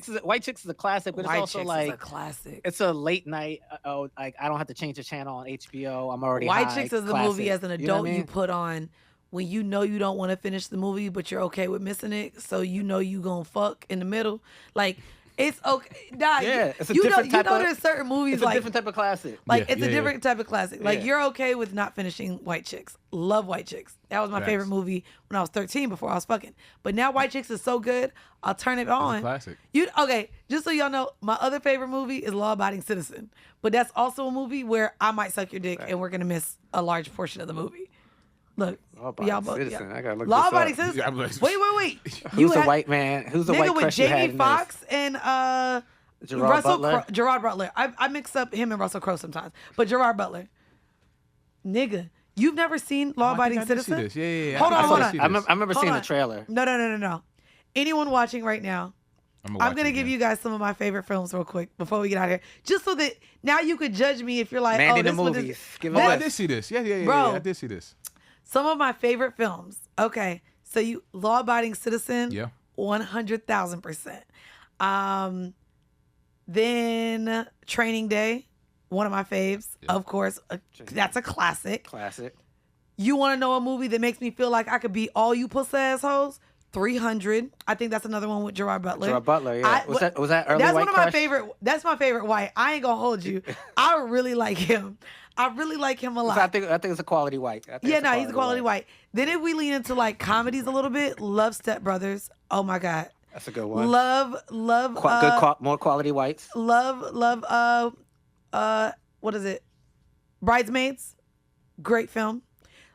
Chicks is a classic, but it's also like a classic. It's a late night. Like I don't have to change the channel on HBO. I'm already White Chicks is the movie as an adult you put on when you know you don't want to finish the movie, but you're okay with missing it, so you know you gonna fuck in the middle. Like it's okay. Nah, yeah, it's a different type of. There's certain movies it's a different type of classic. Like it's a different type of classic. Like you're okay with not finishing White Chicks. Love White Chicks. That was my favorite movie when I was 13 before I was fucking. But now White Chicks is so good, I'll turn it on. Classic. Okay, just so y'all know, my other favorite movie is Law Abiding Citizen. But that's also a movie where I might suck your dick and we're gonna miss a large portion of the movie. Look, y'all both. I gotta look Law Abiding Citizen. Wait. Who's the white man? Who's the white crush you had in this? Nigga with Jamie Foxx and Gerard Butler. I mix up him and Russell Crowe sometimes. But Gerard Butler. Nigga, you've never seen Law Abiding Citizen? Yeah. Hold on. I remember seeing the trailer. No. Anyone watching right now, I'm going to give you guys some of my favorite films real quick before we get out of here. Just so that now you could judge me if you're like, Mandii the movies. I did see this. Yeah. Bro, I did see this. Some of my favorite films. Okay. So Law Abiding Citizen. Yeah. 100,000%. Then Training Day. One of my faves. Yeah. Of course. That's a classic. You want to know a movie that makes me feel like I could be all you pussy assholes? 300. I think that's another one with Gerard Butler. Yeah. Was that early That's White one of crush? my favorite. That's my favorite white. I ain't gonna hold you. I really like him. I really like him a lot. I think it's a quality white. He's a quality white. Then if we lean into like comedies a little bit, love Step Brothers. Oh my God. That's a good one. Love. More quality whites. Love. What is it? Bridesmaids. Great film.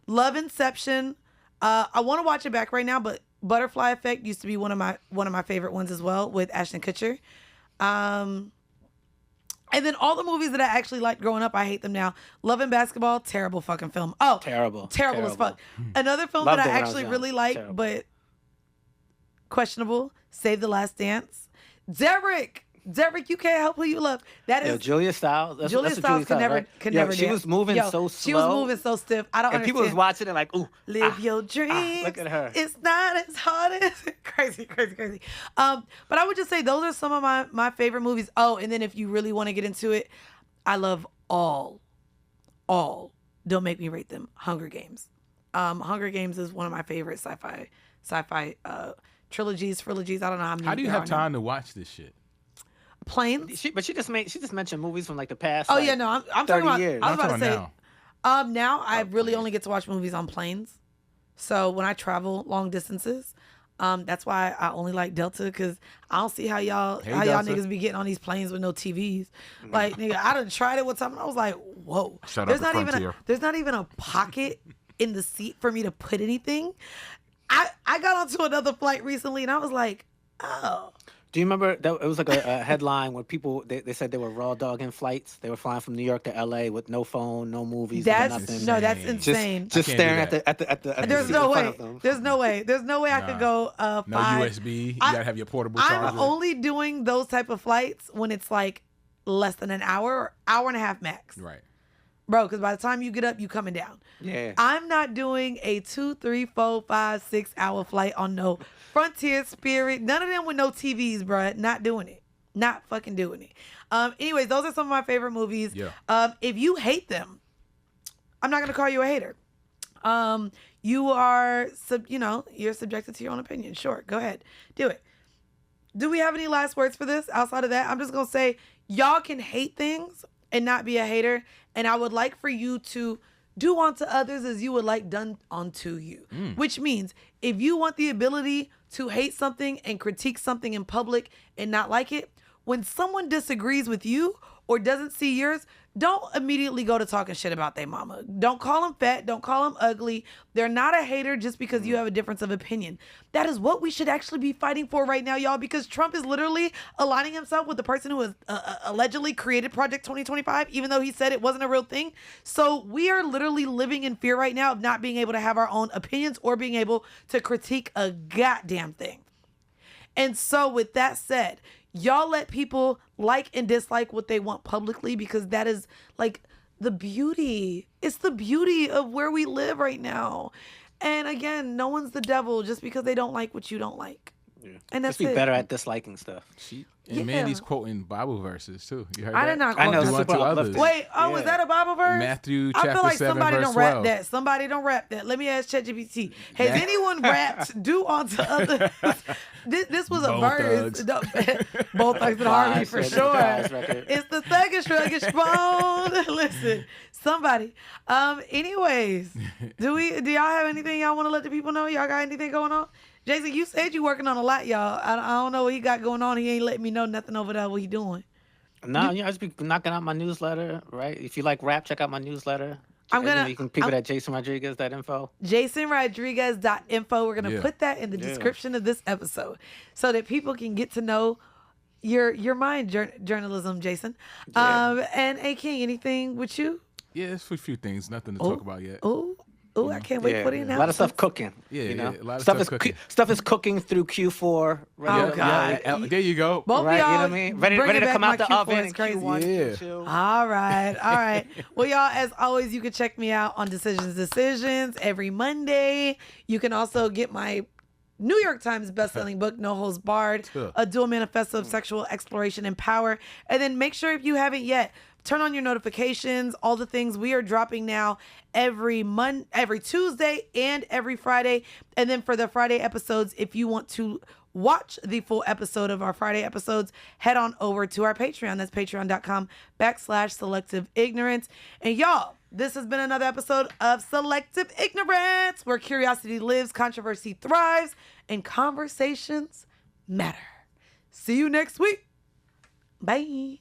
Love Inception. I want to watch it back right now, but Butterfly Effect used to be one of my favorite ones as well with Ashton Kutcher. And then all the movies that I actually liked growing up, I hate them now. Love and Basketball, terrible fucking film. Oh, terrible as fuck. Another film that I actually really like, but questionable. Save the Last Dance. Derek, you can't help who you love. That is Julia Stiles. Julia Stiles could never dance. She was moving so slow. She was moving so stiff. I don't understand. And people was watching it like, ooh. Live your dreams. Look at her. It's not as hard as crazy. But I would just say those are some of my favorite movies. Oh, and then if you really want to get into it, I love all. Don't make me rate them. Hunger Games. Hunger Games is one of my favorite sci-fi trilogies. I don't know how many. How do you have time to watch this shit? Planes. She just mentioned movies from like the past. Oh yeah, no, I'm talking about. Years. I was about to say. Now I really planes. only get to watch movies on planes. So when I travel long distances, that's why I only like Delta, because I don't see how y'all niggas be getting on these planes with no TVs. Like nigga, I done tried it one time and I was like, whoa. There's not even a pocket in the seat for me to put anything. I got onto another flight recently and I was like, oh. Do you remember that it was like a headline where people they said they were raw dogging flights? They were flying from New York to LA with no phone, no movies, nothing. No, that's insane. Just staring at the There's no way. There's no way I could go no USB. You gotta have your portable charger. I'm only doing those type of flights when it's like less than an hour or hour and a half max. Right. Bro, because by the time you get up, you coming down. Yeah. I'm not doing a 2, 3, 4, 5, 6 hour flight on no Frontier, Spirit, none of them with no TVs, bruh. Not doing it. Not fucking doing it. Anyways, those are some of my favorite movies. Yeah. If you hate them, I'm not gonna call you a hater. You are, you're subjected to your own opinion. Sure, go ahead, do it. Do we have any last words for this? Outside of that, I'm just gonna say y'all can hate things and not be a hater. And I would like for you to do unto others as you would like done unto you. Which means if you want the ability to hate something and critique something in public and not like it, when someone disagrees with you or doesn't see yours, don't immediately go to talking shit about their mama. Don't call them fat. Don't call them ugly. They're not a hater just because you have a difference of opinion. That is what we should actually be fighting for right now, y'all, because Trump is literally aligning himself with the person who has allegedly created Project 2025, even though he said it wasn't a real thing. So we are literally living in fear right now of not being able to have our own opinions or being able to critique a goddamn thing. And so with that said, y'all let people like and dislike what they want publicly, because that is like the beauty. It's the beauty of where we live right now. And again, no one's the devil just because they don't like what you don't like. Yeah. And that's just be better at disliking stuff. And Mandy's quoting Bible verses too. You heard I that? did not quote others. Wait, was that a Bible verse? Matthew chapter 7 I feel like somebody verse don't 12. rap that. Somebody don't rap that. Let me ask ChatGPT. Has anyone rapped do unto others? This was a verse. Both Thugs and Harmony for sure. It's the thuggish ruggish bone. Listen, somebody. Anyways, do y'all have anything y'all want to let the people know? Y'all got anything going on? Jayson, you said you working on a lot, y'all. I don't know what he got going on. He ain't letting me know nothing over there what he doing. No, I just be knocking out my newsletter, right? If you like rap, check out my newsletter. You can peep it at JaysonRodriguez.info. JaysonRodriguez.info. We're gonna put that in the description of this episode so that people can get to know your mind journalism, Jayson. And A King, anything with you? Yeah, it's a few things. Nothing to talk about yet. Oh, I can't wait for the announcement. A lot of stuff cooking. A lot of stuff cooking. Stuff is cooking through Q4. God. Yeah, there you go. Both right, y'all, you know what I mean? Ready to come out the oven. It's crazy. Q1, All right. Well, y'all, as always, you can check me out on Decisions every Monday. You can also get my New York Times bestselling book, No Holds Barred, a dual manifesto of sexual exploration and power. And then make sure, if you haven't yet, turn on your notifications, all the things we are dropping now every Tuesday and every Friday. And then for the Friday episodes, if you want to watch the full episode of our Friday episodes, head on over to our Patreon. That's patreon.com/Selective Ignorance. And y'all, this has been another episode of Selective Ignorance, where curiosity lives, controversy thrives, and conversations matter. See you next week. Bye.